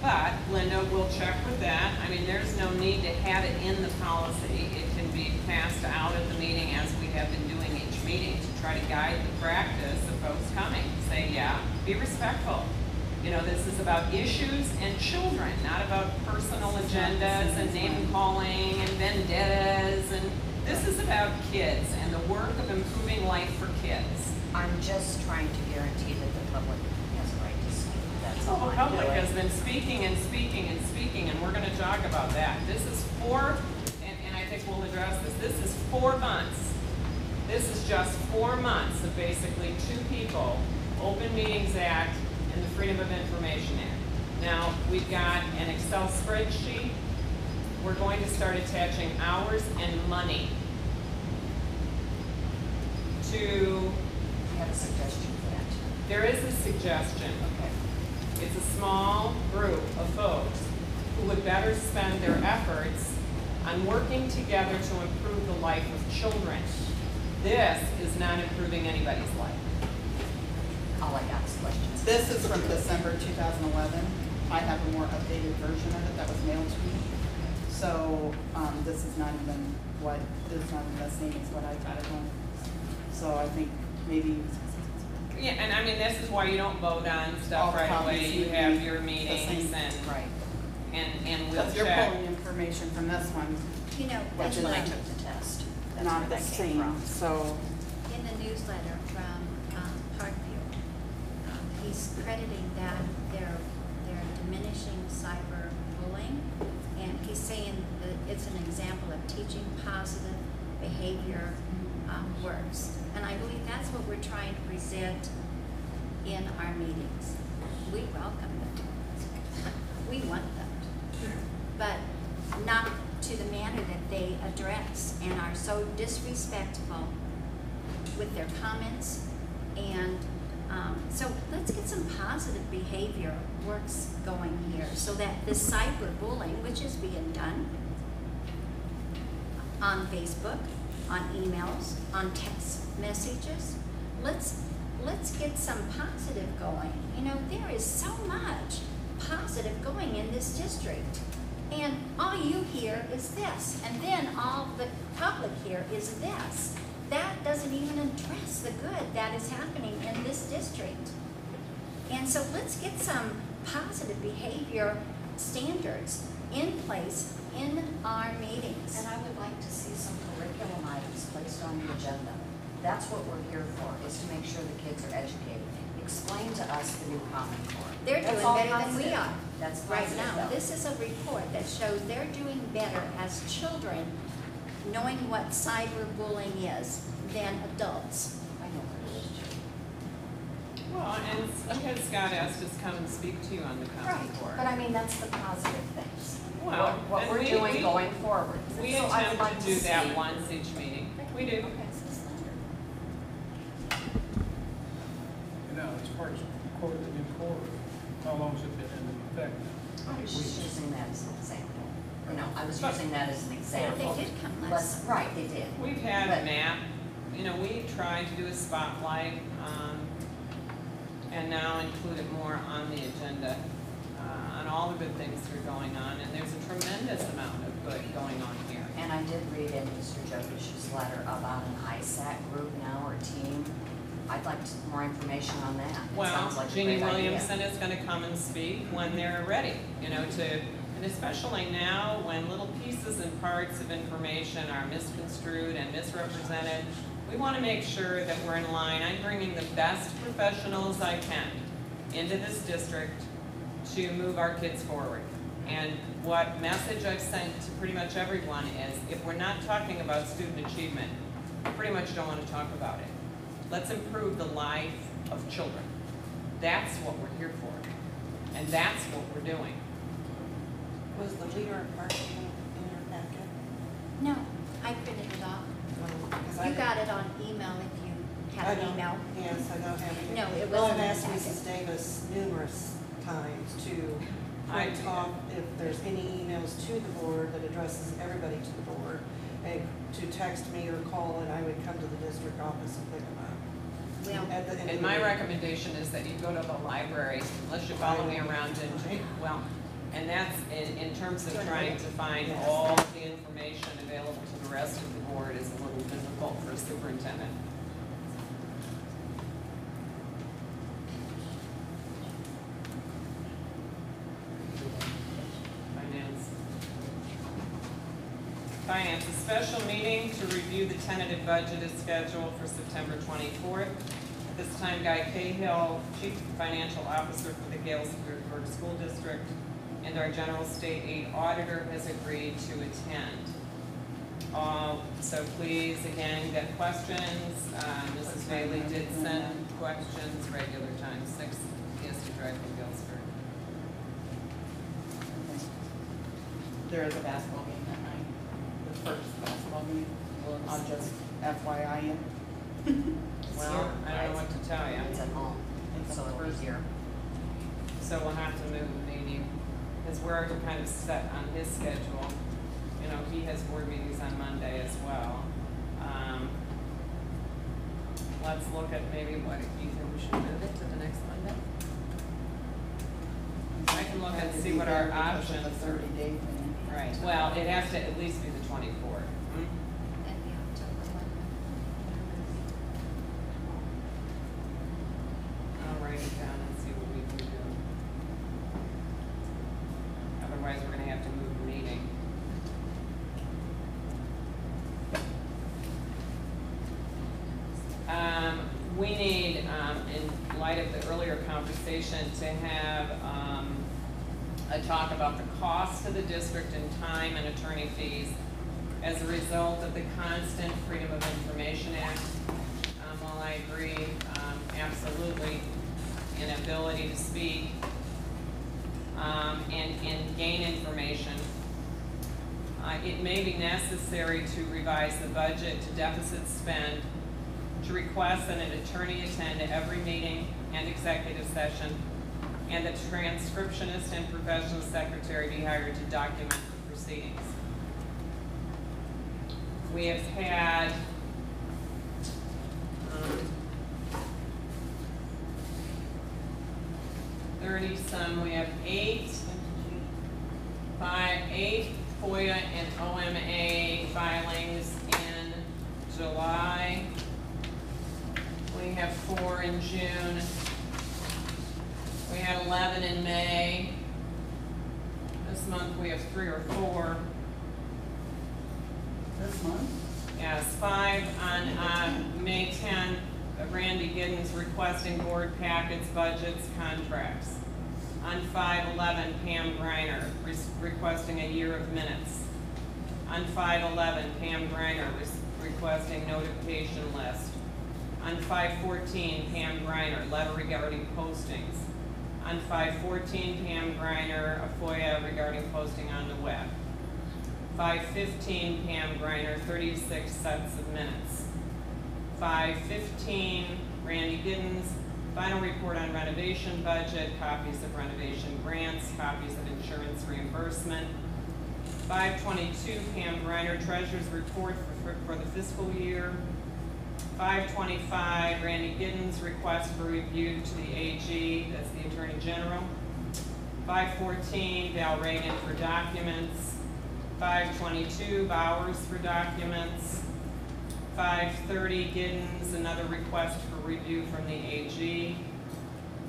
But Linda will check with that. I mean, there's no need to have it in the policy. It can be passed out at the meeting as we have been doing each meeting to try to guide the practice of folks coming. Say, yeah, be respectful. You know, this is about issues and children, not about personal agendas and name calling and vendettas. And this is about kids and the work of improving life for kids. I'm just trying to guarantee that the public has a right to speak. That's Well, all the I'm public doing. has been speaking and speaking and speaking, and we're gonna talk about that. This is and I think we'll address this is 4 months. This is just 4 months of basically 2 people, Open Meetings Act and the Freedom of Information Act. Now, we've got an Excel spreadsheet. We're going to start attaching hours and money to, I have a suggestion for that. there is a suggestion. Okay. It's a small group of folks who would better spend their efforts on working together to improve the life of children. This is not improving anybody's life. All I got is questions. This is from December 2011. I have a more updated version of it that was mailed to me. So this is not even the same as what I got at home. So I think maybe Yeah, and I mean, this is why you don't vote on All stuff right copies away. You would have be your the meetings same. Right. and we'll because you're check. pulling information from this one. You know, That's Which when I is- took the test. That's not where the that came same, from. so, In the newsletter from Parkview, he's crediting that they're diminishing cyberbullying, and he's saying that it's an example of teaching positive behavior works. And I believe that's what we're trying to present in our meetings. We welcome them. We want them. But not to the manner that they address and are so disrespectful with their comments. And so let's get some positive behavior works going here so that this cyberbullying, which is being done on Facebook, on emails, on text messages, let's get some positive going. You know, there is so much positive going in this district. And all you hear is this, and then all the public here is this. That doesn't even address the good that is happening in this district. And so let's get some positive behavior standards in place in our meetings. And I would like to see some curriculum items placed on the agenda. That's what we're here for, is to make sure the kids are educated. Explain to us the new Common Core. They're That's doing all better than we positive. are That's right positive, now. though. This is a report that shows they're doing better as children, knowing what cyberbullying is, than adults. I know what it is. Well, and you had Scott Estes come and speak to you on the Common Core. But I mean, that's the positive things. Well, What and we're doing going forward. We So I would attempt like to do that see- once each meeting. We do. You know, as far as core, the new core, how long has it been in effect now? I was just using that as an example. You know, I was But- using that as an example. They did come last Let's- summer. Right, they did. We've had But- a map, you know, we tried to do a spotlight, and now include it more on the agenda, on all the good things that are going on, and there's a tremendous amount of good going on here. And I did read in Mr. Jokish's letter about an ISAC group now or team. I'd like more information on that. It Well, sounds like a Jeannie great idea. Williamson is gonna come and speak when they're ready, you know, and especially now when little pieces and parts of information are misconstrued and misrepresented, we wanna make sure that we're in line. I'm bringing the best professionals I can into this district to move our kids forward. And what message I've sent to pretty much everyone is, if we're not talking about student achievement, I pretty much don't wanna talk about it. Let's improve the life of children. That's what we're here for, and that's what we're doing. Was the leader of parking in your packet? No, I printed it off. Because I You got didn't- it on email if you I had an don't- email. Yes, I don't have it. No, it Well, wasn't I've in asked the Mrs. Davis numerous times to I print did. off if there's any emails to the board that addresses everybody to the board, and to text me or call, and I would come to the district office and pick them up. Well, At the end of And the my week. recommendation is that you go to the library, unless you follow me around and, well, and that's in terms of trying to find Yes. all the information available to the rest of the board is a little difficult for a superintendent. Finance, a special meeting to review the tentative budget is scheduled for September 24th. At this time, Guy Cahill, Chief Financial Officer for the Galesburg School District, and our General State Aid Auditor has agreed to attend. So please, again, get questions. Mrs. Bailey did send questions, regular time, 6 EST Drive from Galesburg. there is a basketball game that night, the first basketball game. I'll just FYI you. Well, I don't know what to tell you. It's at home, It's so the it'll be first. here. So we'll have to move the meeting, because we're kind of set on his schedule. You know, he has board meetings on Monday as well. Let's look at maybe what, do you think we should move it to the next Monday? I can look and see what our options The are. 30-day thing. Right, well, it has to at least be the 24th. that'd be October 1. I'll write it down and see what we can do. Otherwise, we're gonna have to move the meeting. We need, in light of the earlier conversation, to have a talk about the cost to the district in time and attorney fees as a result of the constant Freedom of Information Act. While I agree absolutely in ability to speak and gain information, it may be necessary to revise the budget to deficit spend, to request that an attorney attend every meeting and executive session, and a transcriptionist and professional secretary be hired to document the proceedings. We have had 30-some, we have eight FOIA and OMA filings in July. We have 4 in June. We had 11 in May. This month we have 3 or 4. This month? Yes, 5 on May 10. Randy Giddens requesting board packets, budgets, contracts. On 5/11, Pam Greiner requesting a year of minutes. On 5/11, Pam Greiner requesting notification list. On 5/14, Pam Greiner, letter regarding postings. On 5/14, Pam Greiner, a FOIA regarding posting on the web. 5/15, Pam Greiner, 36 sets of minutes. 5/15, Randy Giddens, final report on renovation budget, copies of renovation grants, copies of insurance reimbursement. 5/22, Pam Greiner, treasurer's report for the fiscal year. 5/25, Randy Giddens, request for review to the AG, that's the Attorney General. 5/14, Val Reagan for documents. 5/22, Bowers for documents. 5/30, Giddens, another request for review from the AG.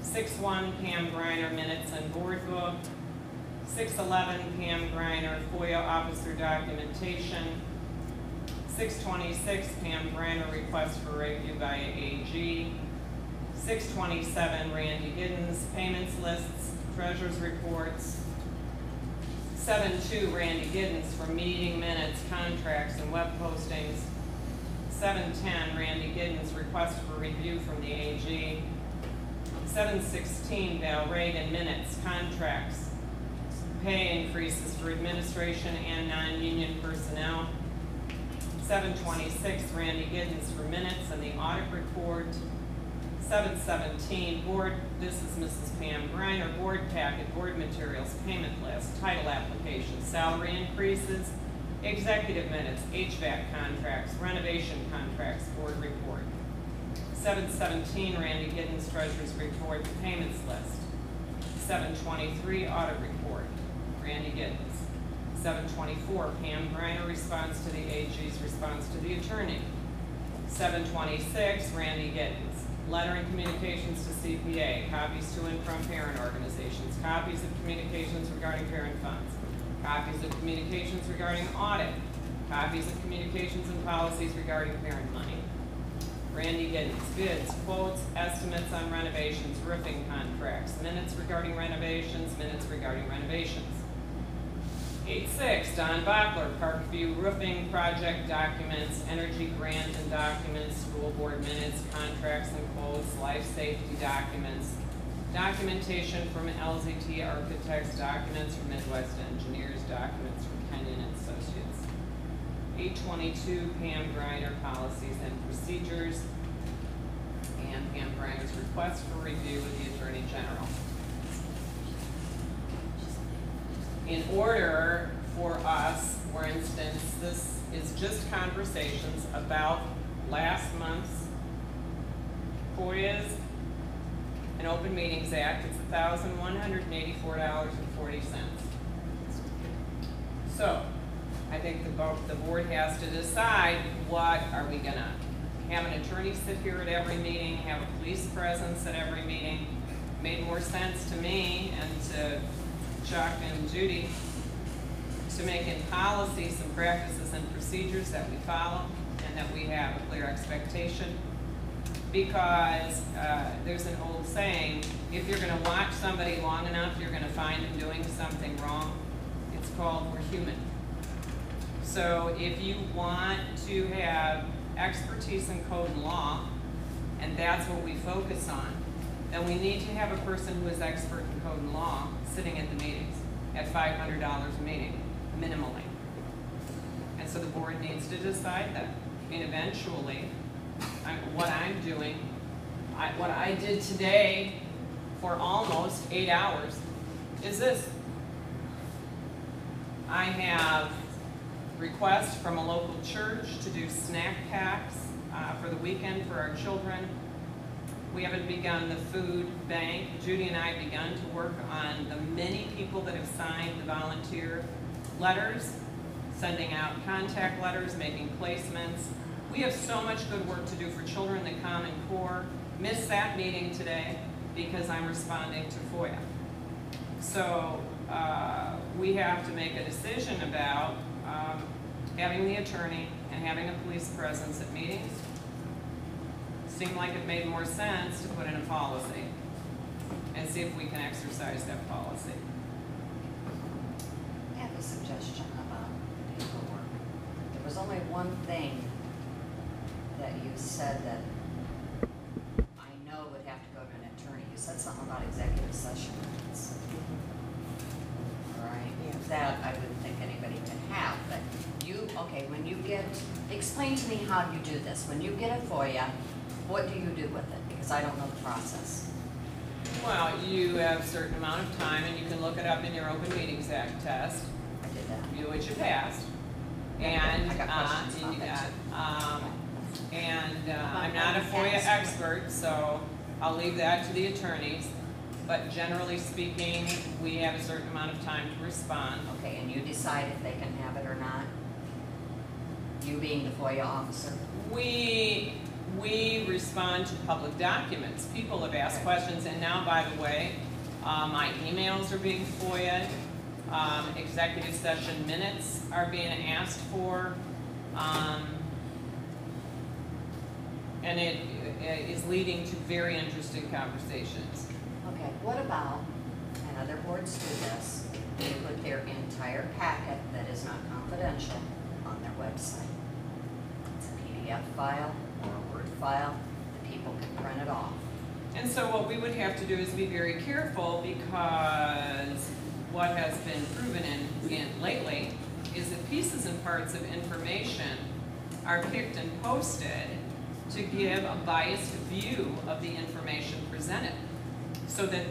6/1, Pam Greiner, minutes and board book. 6/11, Pam Greiner, FOIA officer documentation. 6/26, Pam Greiner, request for review by AG. 6/27, Randy Giddens, payments lists, treasurer's reports. 7/2, Randy Giddens for meeting minutes, contracts, and web postings. 7/10, Randy Giddens, request for review from the AG. 7/16, Val Reagan, minutes, contracts, pay increases for administration and non-union personnel. 7/26, Randy Giddens for minutes and the audit report. 7/17, board, this is Mrs. Pam Greiner, board packet, board materials, payment list, title application, salary increases, executive minutes, HVAC contracts, renovation contracts, board report. 7/17, Randy Giddens, treasurer's report, the payments list. 7/23, audit report, Randy Giddens. 7/24, Pam Greiner, response to the AG's response to the attorney. 7/26, Randy Giddens, letter and communications to CPA, copies to and from parent organizations, copies of communications regarding parent funds, copies of communications regarding audit, copies of communications and policies regarding parent money. Randy Giddens, bids, quotes, estimates on renovations, roofing contracts, minutes regarding renovations, minutes regarding renovations. 8/6, Don Bachler, Parkview roofing project documents, energy grant and documents, school board minutes, contracts and quotes, life safety documents, documentation from LZT Architects, documents from Midwest Engineers, documents from Kenyon and Associates. 8/22, Pam Greiner, policies and procedures, and Pam Greiner's request for review with the Attorney General. In order for us, for instance, this is just conversations about last month's FOIAs and Open Meetings Act. It's $1,184.40. So, I think the board has to decide, what are we gonna have an attorney sit here at every meeting, have a police presence at every meeting? Made more sense to me and to Chuck and Judy to make in policy some practices and procedures that we follow and that we have a clear expectation. because there's an old saying, if you're gonna watch somebody long enough, you're gonna find them doing something wrong. It's called we're human. So if you want to have expertise in code and law, and that's what we focus on, then we need to have a person who is expert in code and law sitting at the meetings at $500 a meeting, minimally. And so the board needs to decide that. I mean, eventually, what I'm doing, what I did today for almost 8 hours is this. I have requests from a local church to do snack packs for the weekend for our children. We haven't begun the food bank. Judy and I have begun to work on the many people that have signed the volunteer letters, sending out contact letters, making placements. We have so much good work to do for children in the Common Core. Missed that meeting today because I'm responding to FOIA. So we have to make a decision about having the attorney and having a police presence at meetings. Seemed like it made more sense to put in a policy and see if we can exercise that policy. I have a suggestion about paperwork. There was only one thing that you said that I know would have to go to an attorney. You said something about executive session minutes. Right? Yes. That I wouldn't think anybody could have, but you, okay, when you get, explain to me how you do this. When you get a FOIA, what do you do with it? Because I don't know the process. Well, you have a certain amount of time and you can look it up in your Open Meetings Act test, I did that. which you passed. Okay, And, I got questions about that too. I'm not a FOIA expert, so I'll leave that to the attorneys. But generally speaking, we have a certain amount of time to respond. Okay, and you decide if they can have it or not? You being the FOIA officer? We respond to public documents. People have asked questions, and now, by the way, my emails are being FOIA'd. Executive session minutes are being asked for. And it is leading to very interesting conversations. Okay, what about, and other boards do this, they put their entire packet that is not confidential on their website. It's a PDF file or a Word file, the people can print it off. And so what we would have to do is be very careful, because what has been proven in lately is that pieces and parts of information are picked and posted to give a biased view of the information presented, so that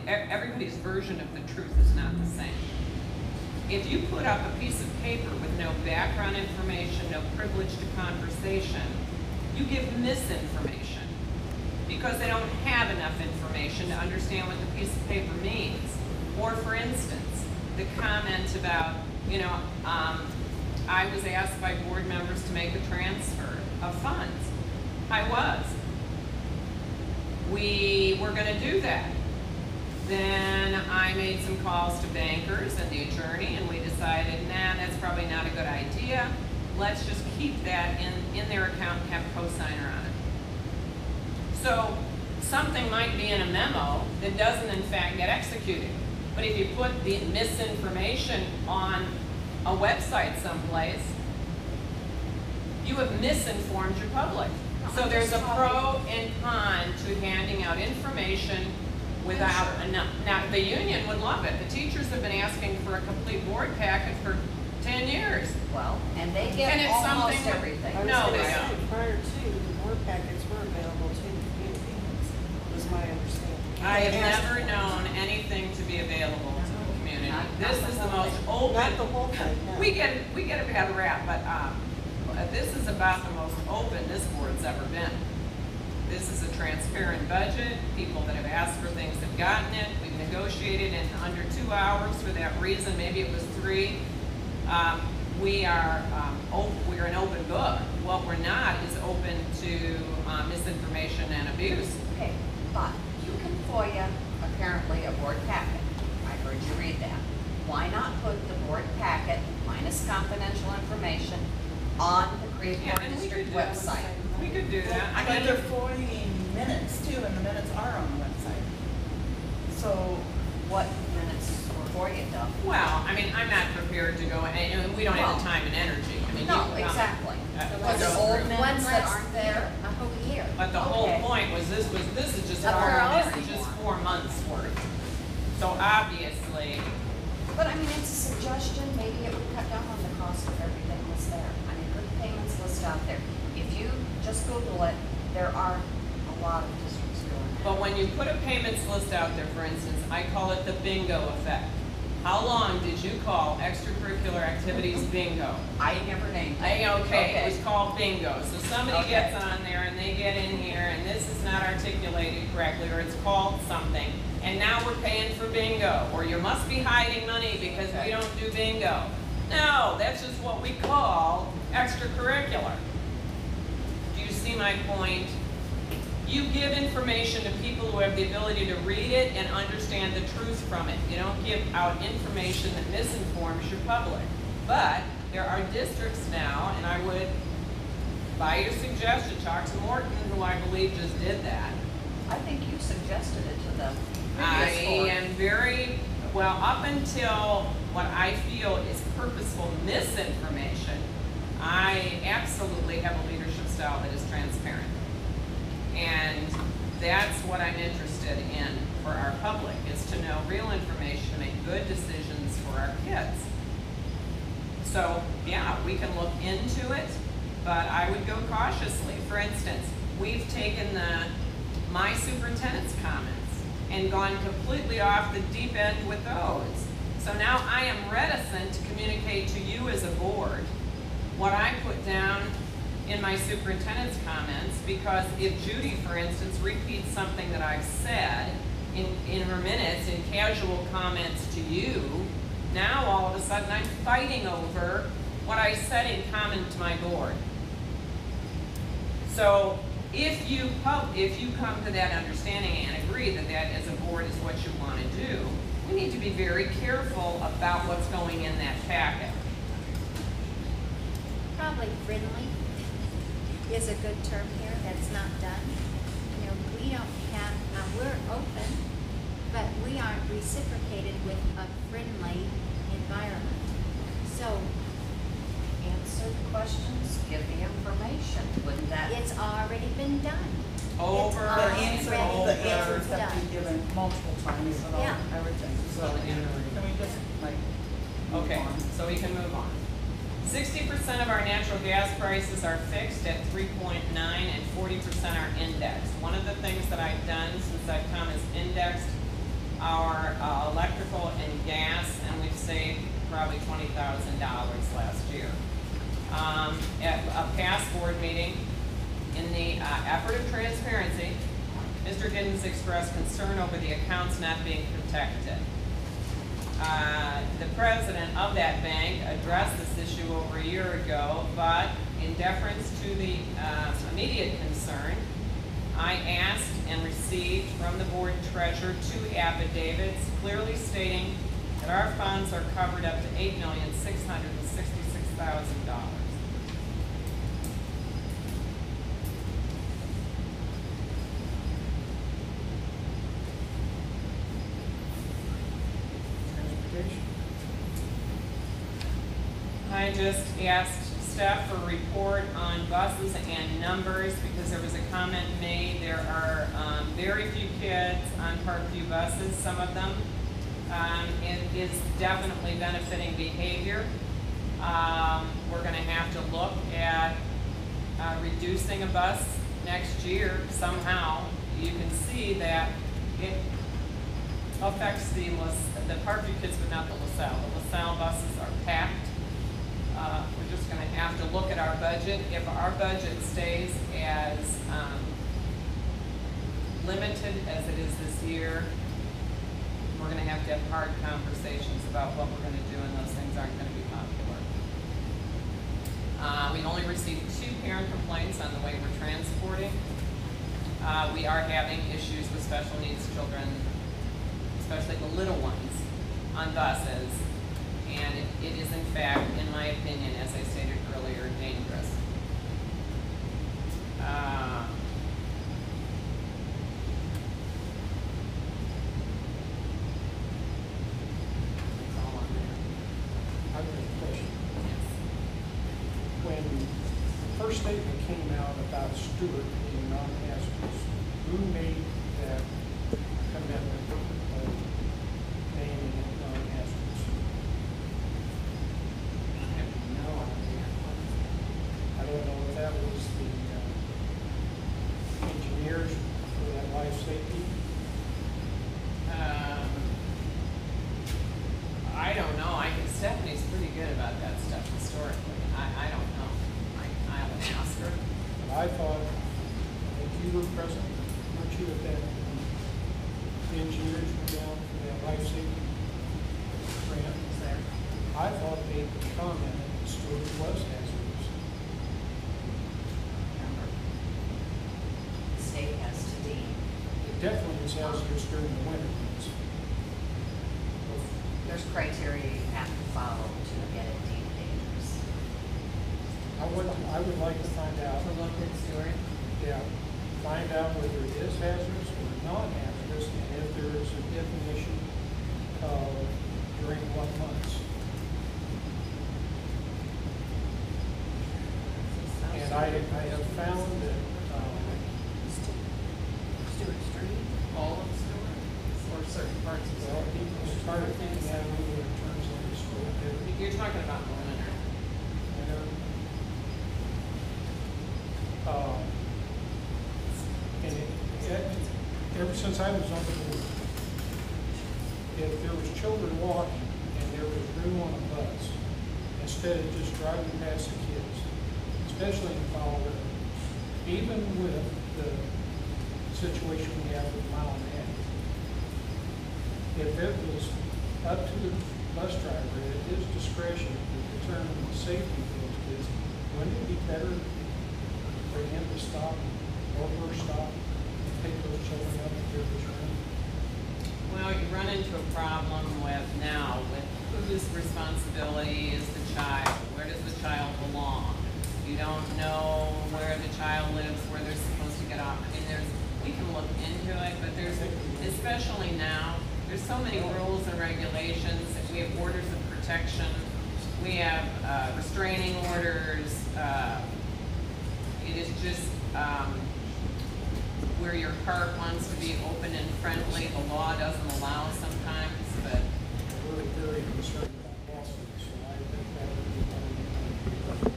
everybody's version of the truth is not the same. If you put up a piece of paper with no background information, no privilege to conversation, you give misinformation, because they don't have enough information to understand what the piece of paper means. Or for instance, the comment about, I was asked by board members to make a transfer of funds. I was. We were going to do that. Then I made some calls to bankers and the attorney, and we decided, nah, that's probably not a good idea. Let's just keep that in their account and have a cosigner on it. So something might be in a memo that doesn't in fact get executed. But if you put the misinformation on a website someplace, you have misinformed your public. So there's a pro and con to handing out information without enough. Now, the union would love it. The teachers have been asking for a complete board packet for 10 years. Well, and they get And it's almost something- everything. I was No, gonna they say, don't. prior to, the board packets were available to the community, was my understanding. I have They asked never for it. known anything to be available to the community. Not This is the most open. Not the whole thing, no. We get a bad rap, but this is about the most open this board's ever been. This is a transparent budget. People that have asked for things have gotten it. We've negotiated in under 2 hours for that reason. Maybe it was 3. We're an open book. What we're not is open to misinformation and abuse. Okay, but you can FOIA apparently a board packet. I heard you read that. Why not put the board packet minus confidential information on the Creve Yeah, Coeur and we District could do it website? We could do that. I But mean, they're forwarding minutes too, and the minutes are on the website. So, What minutes were for you, Doug? well, I mean, I'm not prepared to go, and we don't have the time and energy. I mean, you No, can come, exactly. go Was it through. old minutes Ones that that aren't there a whole year. But the whole Okay. point was this is just Up four, for all this is just anymore. 4 months worth. So obviously, But I mean, it's a suggestion, maybe it would cut down on the cost if everything was there. I mean, put the payments list out there. If you just Google it, there are a lot of districts doing that. but when you put a payments list out there, for instance, I call it the bingo effect. How long did you call extracurricular activities bingo? I never named it. Okay, it was called bingo. So somebody Okay. gets on there and they get in here and this is not articulated correctly or it's called something. And now we're paying for bingo, or you must be hiding money because we don't do bingo. No, that's just what we call extracurricular. Do you see my point? You give information to people who have the ability to read it and understand the truth from it. You don't give out information that misinforms your public. But there are districts now, and I would, by your suggestion, talk to Morton, who I believe just did that. I think you suggested it to the I previous board. am very, well, up until what I feel is purposeful misinformation, I absolutely have a leadership style that is transparent. And that's what I'm interested in for our public, is to know real information, to make good decisions for our kids. So, yeah, we can look into it, but I would go cautiously. For instance, we've taken my superintendent's comments and gone completely off the deep end with those. So now I am reticent to communicate to you as a board what I put down in my superintendent's comments, because if Judy, for instance, repeats something that I've said in her minutes, in casual comments to you, now all of a sudden I'm fighting over what I said in comment to my board. So if you come to that understanding and agree that that as a board is what you want to do, we need to be very careful about what's going in that packet. Probably friendly is a good term here, that's not done. You know, we don't have, we're open, but we aren't reciprocated with a friendly environment. So, Answer the questions, give the information, wouldn't that? it's already been done. Over the and answer, over. the answers have been given multiple times and all, Yeah. everything, so, can we just, like, move Okay, on? so we can move on. 60% of our natural gas prices are fixed at 3.9 and 40% are indexed. One of the things that I've done since I've come is indexed our electrical and gas, and we've saved probably $20,000 last year. At a past board meeting, in the effort of transparency, Mr. Giddens expressed concern over the accounts not being protected. The president of that bank addressed this issue over a year ago, but in deference to the immediate concern, I asked and received from the board treasurer 2 affidavits clearly stating that our funds are covered up to $8,666,000. Transportation. I just asked staff for a report on buses and numbers because there was a comment made. There are very few kids on Parkview buses, some of them. It is definitely benefiting behavior. We're gonna have to look at reducing a bus next year somehow. You can see that it affects the Parkview kids, but not the LaSalle. The LaSalle buses are packed. We're just gonna have to look at our budget. If our budget stays as limited as it is this year, we're gonna have to have hard conversations about what we're gonna do, and those things aren't gonna be popular. We only received 2 parent complaints on the way we're transporting. We are having issues with special needs children, especially the little ones, on buses. And it is in fact, in my opinion, as I stated earlier, dangerous. first statement came out about Stewart being non-hazardous. Who made that commitment of naming it non-hazardous? I have no idea. I don't know if that was the engineers for that life safety. I don't know. Stephanie's pretty good about that stuff historically. I don't know. I haven't asked her. But I thought that you were present, weren't you, at that, the engineers were down for that life safety grant? Was there? I thought they commented that Stewart was hazardous. Remember? The state has to deem. It definitely is hazardous during the winter months. There's criteria you have to follow to get it deemed dangerous. I would like to find out, To look at Stewart. yeah, find out whether it is hazardous or non-hazardous, and if there is a definition of during what months. And I have found that, Stewart Street. All of Stewart? Or certain parts of well, Stewart? people started thinking that movie in terms of the school. You're talking about the winter. And ever since I was on the board, if there was children walking and there was room on a bus, instead of just driving past the kids, especially in Colorado, even with the situation we have with mile and a half, if it was up to the bus driver at his discretion to determine the safety of those kids, wouldn't it be better for him to stop or her stop and take those children up if there was room? Well, you run into a problem with whose responsibility is the child? Where does the child belong? You don't know where the child lives, where they're supposed to get off. I mean, we can look into it, but especially now, there's so many rules and regulations. We have orders of protection. We have restraining orders. It is just where your heart wants to be open and friendly. The law doesn't allow sometimes, but We're very concerned about lawsuits, so I think that would be one of the.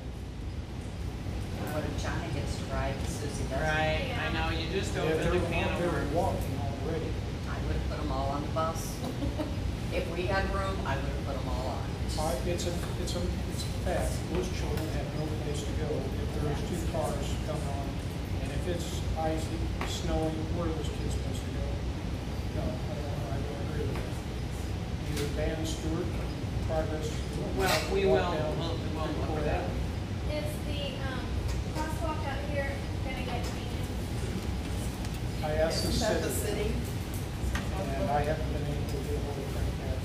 What if Johnny gets to ride and Susie doesn't? right. I know you just If opened they're a can of worms. walking already. I would have put them all on the bus. If we had room, I would have put them all on. It's a fact, those children have no place to go if there's two cars coming on. And if it's icy, snowing, where are those kids supposed to go? No, I don't agree with that. Either ban Stewart, progress. Well, we will. walk down We'll look for that. Is the crosswalk out here gonna get painted? I asked the city, and I haven't been able to get hold of Frank yet.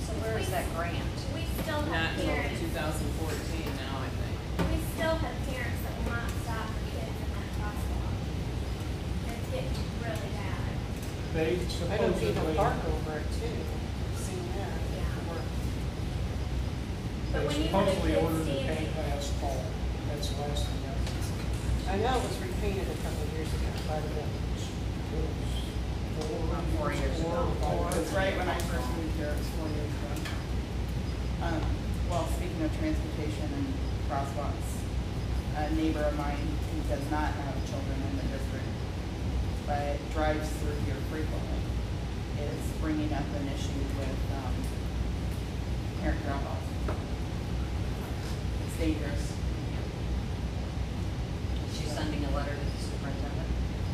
So where is that grant? We still Not have until parents, 2014 now, I think. we still have parents that will not stop their kids in that crosswalk. It's getting really bad. They I know people supposedly, park over it too. I've seen that. Yeah. But they when you have a supposedly kid ordered the standing- paint last fall. That's the last thing I. I know it was repainted a couple of years ago by the village. About 4 years ago. It's right when I first moved here, it was 4 years ago. Well, speaking of transportation and crosswalks, a neighbor of mine who does not have children in the district, but drives through here frequently, is bringing up an issue with, parent drop-off. It's dangerous. She's sending a letter to the superintendent.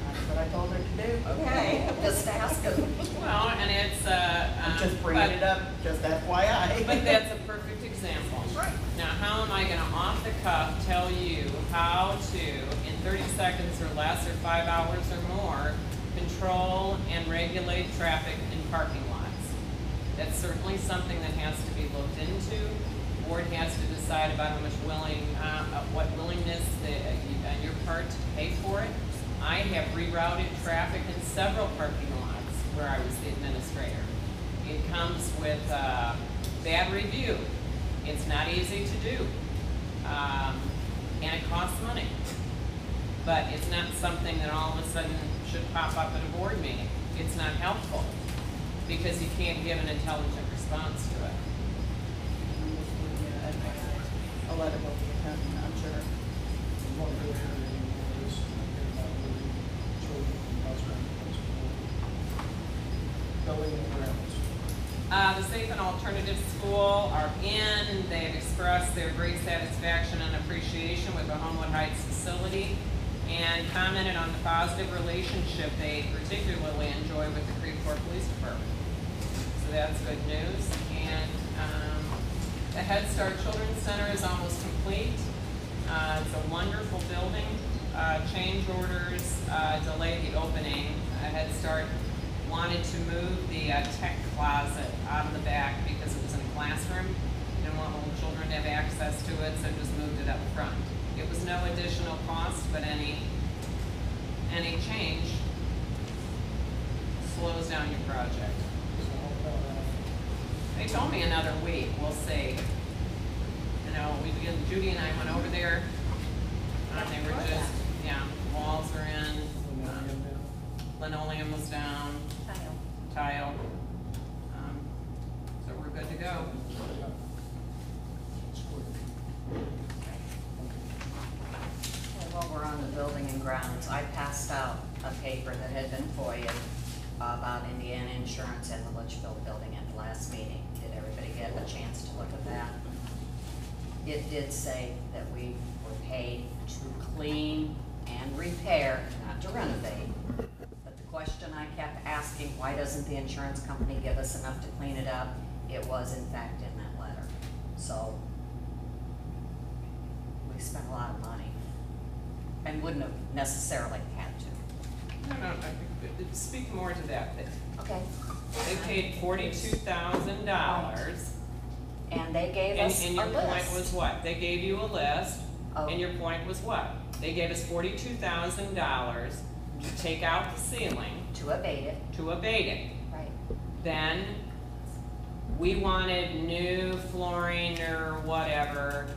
That's what I told her to do. Okay, just asking. Well, and it's I'm just bringing it up, just FYI. But that's a perfect example. Right. Now, how am I gonna off the cuff tell you how to, in 30 seconds or less, or 5 hours or more, control and regulate traffic in parking lots? That's certainly something that has to be looked into. Board has to decide about how much what willingness on your part to pay for it. I have rerouted traffic in several parking lots where I was the administrator. It comes with bad review. It's not easy to do. and it costs money. But it's not something that all of a sudden should pop up at a board meeting. It's not helpful, because you can't give an intelligent response to it. And this would be a letter will be attending, I'm sure. We won't go ahead anymore, this, about moving children from bus rental building and grounds. The Safe and Alternative School are in. They have expressed their great satisfaction and appreciation with the Homewood Heights facility and commented on the positive relationship they particularly enjoy with the Creve Coeur Police Department. So that's good news. And the Head Start Children's Center is almost complete. It's a wonderful building. Change orders delayed the opening. Head Start wanted to move the tech closet out of the back because it was in a classroom. Didn't want little children to have access to it, so just moved it up front. It was no additional cost, but any change slows down your project. They told me another week, we'll see. You know, Judy and I went over there, they were just, yeah, walls are in, linoleum was down, tile. So we're good to go. While we're on the building and grounds, I passed out a paper that had been FOIA'd about Indiana insurance and the Litchfield building at the last meeting. Did everybody get a chance to look at that? It did say that we were paid to clean and repair, not to renovate. But the question I kept asking, why doesn't the insurance company give us enough to clean it up? It was in fact in that letter. So we spent a lot of money and wouldn't have necessarily had to. No, speak more to that. Okay. They paid $42,000. And they gave us a And list. your point was what? They gave you a list, Oh. and your point was what? They gave us $42,000 to take out the ceiling, To abate it. to abate it. Right. Then we wanted new flooring or whatever.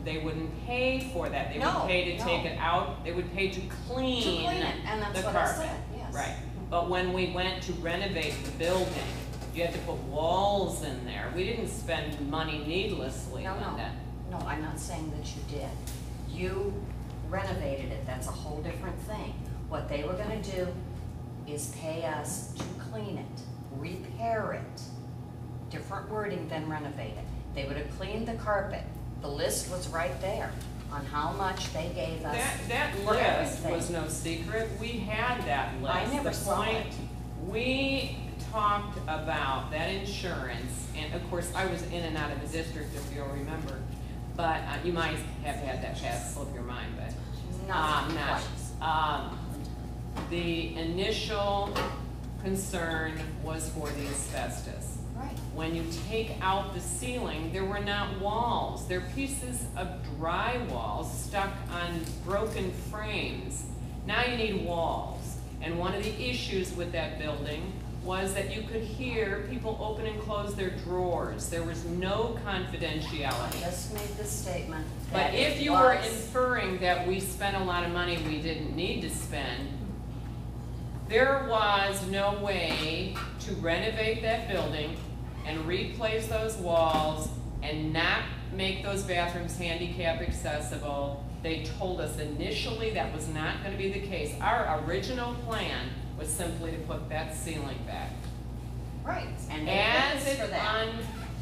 They wouldn't pay for that. They No, would pay to no. take it out. They would pay to clean To clean it, and that's the what I carpet. said, yes. Right. But when we went to renovate the building, you had to put walls in there. We didn't spend money needlessly, No, Linda. no, no, I'm not saying that you did. You renovated it, that's a whole different thing. What they were gonna do is pay us to clean it, repair it. Different wording than renovate it. They would have cleaned the carpet. The list was right there on how much they gave us That for list everything. was no secret. We had that list. I never The saw point- it. We talked about that insurance, and of course, I was in and out of the district, if you'll remember. But you might have had that pass slip your mind, but Not not. quite. The initial concern was for the asbestos. Right. When you take out the ceiling, there were not walls. They're pieces of drywall stuck on broken frames. Now you need walls. And one of the issues with that building was that you could hear people open and close their drawers. There was no confidentiality. Just made the statement But that if it you were was- inferring that we spent a lot of money we didn't need to spend, there was no way to renovate that building and replace those walls and not make those bathrooms handicap accessible. They told us initially that was not gonna be the case. Our original plan was simply to put that ceiling back. Right, and they As paid us for it that.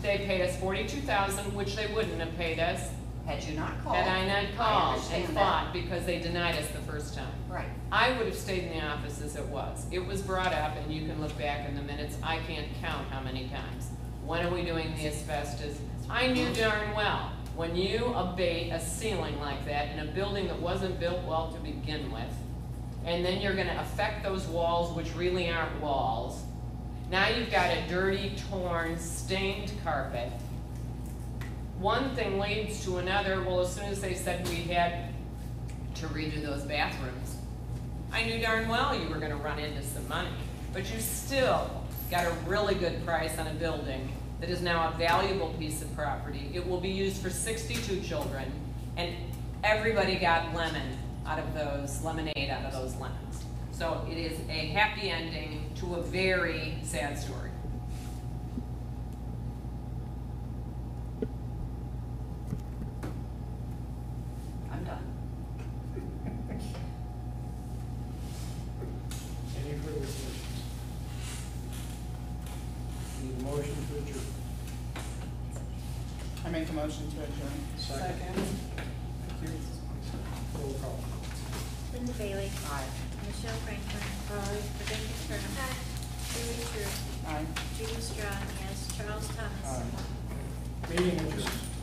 they paid us $42,000, which they wouldn't have paid us Had you not called. had I not called and understand fought because they denied us the first time. that. Right. I would have stayed in the office as it was. It was brought up, and you can look back in the minutes, I can't count how many times. When are we doing the asbestos? I knew darn well, when you abate a ceiling like that in a building that wasn't built well to begin with, and then you're gonna affect those walls, which really aren't walls. Now you've got a dirty, torn, stained carpet. One thing leads to another. Well, as soon as they said we had to redo those bathrooms, I knew darn well you were gonna run into some money. But you still got a really good price on a building that is now a valuable piece of property. It will be used for 62 children, and everybody got lemon out of those, lemonade out of those lemons. So it is a happy ending to a very sad story. I'm done. Any further questions? Need a motion to adjourn. I make a motion to adjourn. Second. Thank you. Roll call. Linda Bailey. Aye. Michelle Franklin. Rebecca Turner. Julie True. Aye. Judy Strong, yes. Charles Thomas. Meeting adjourned.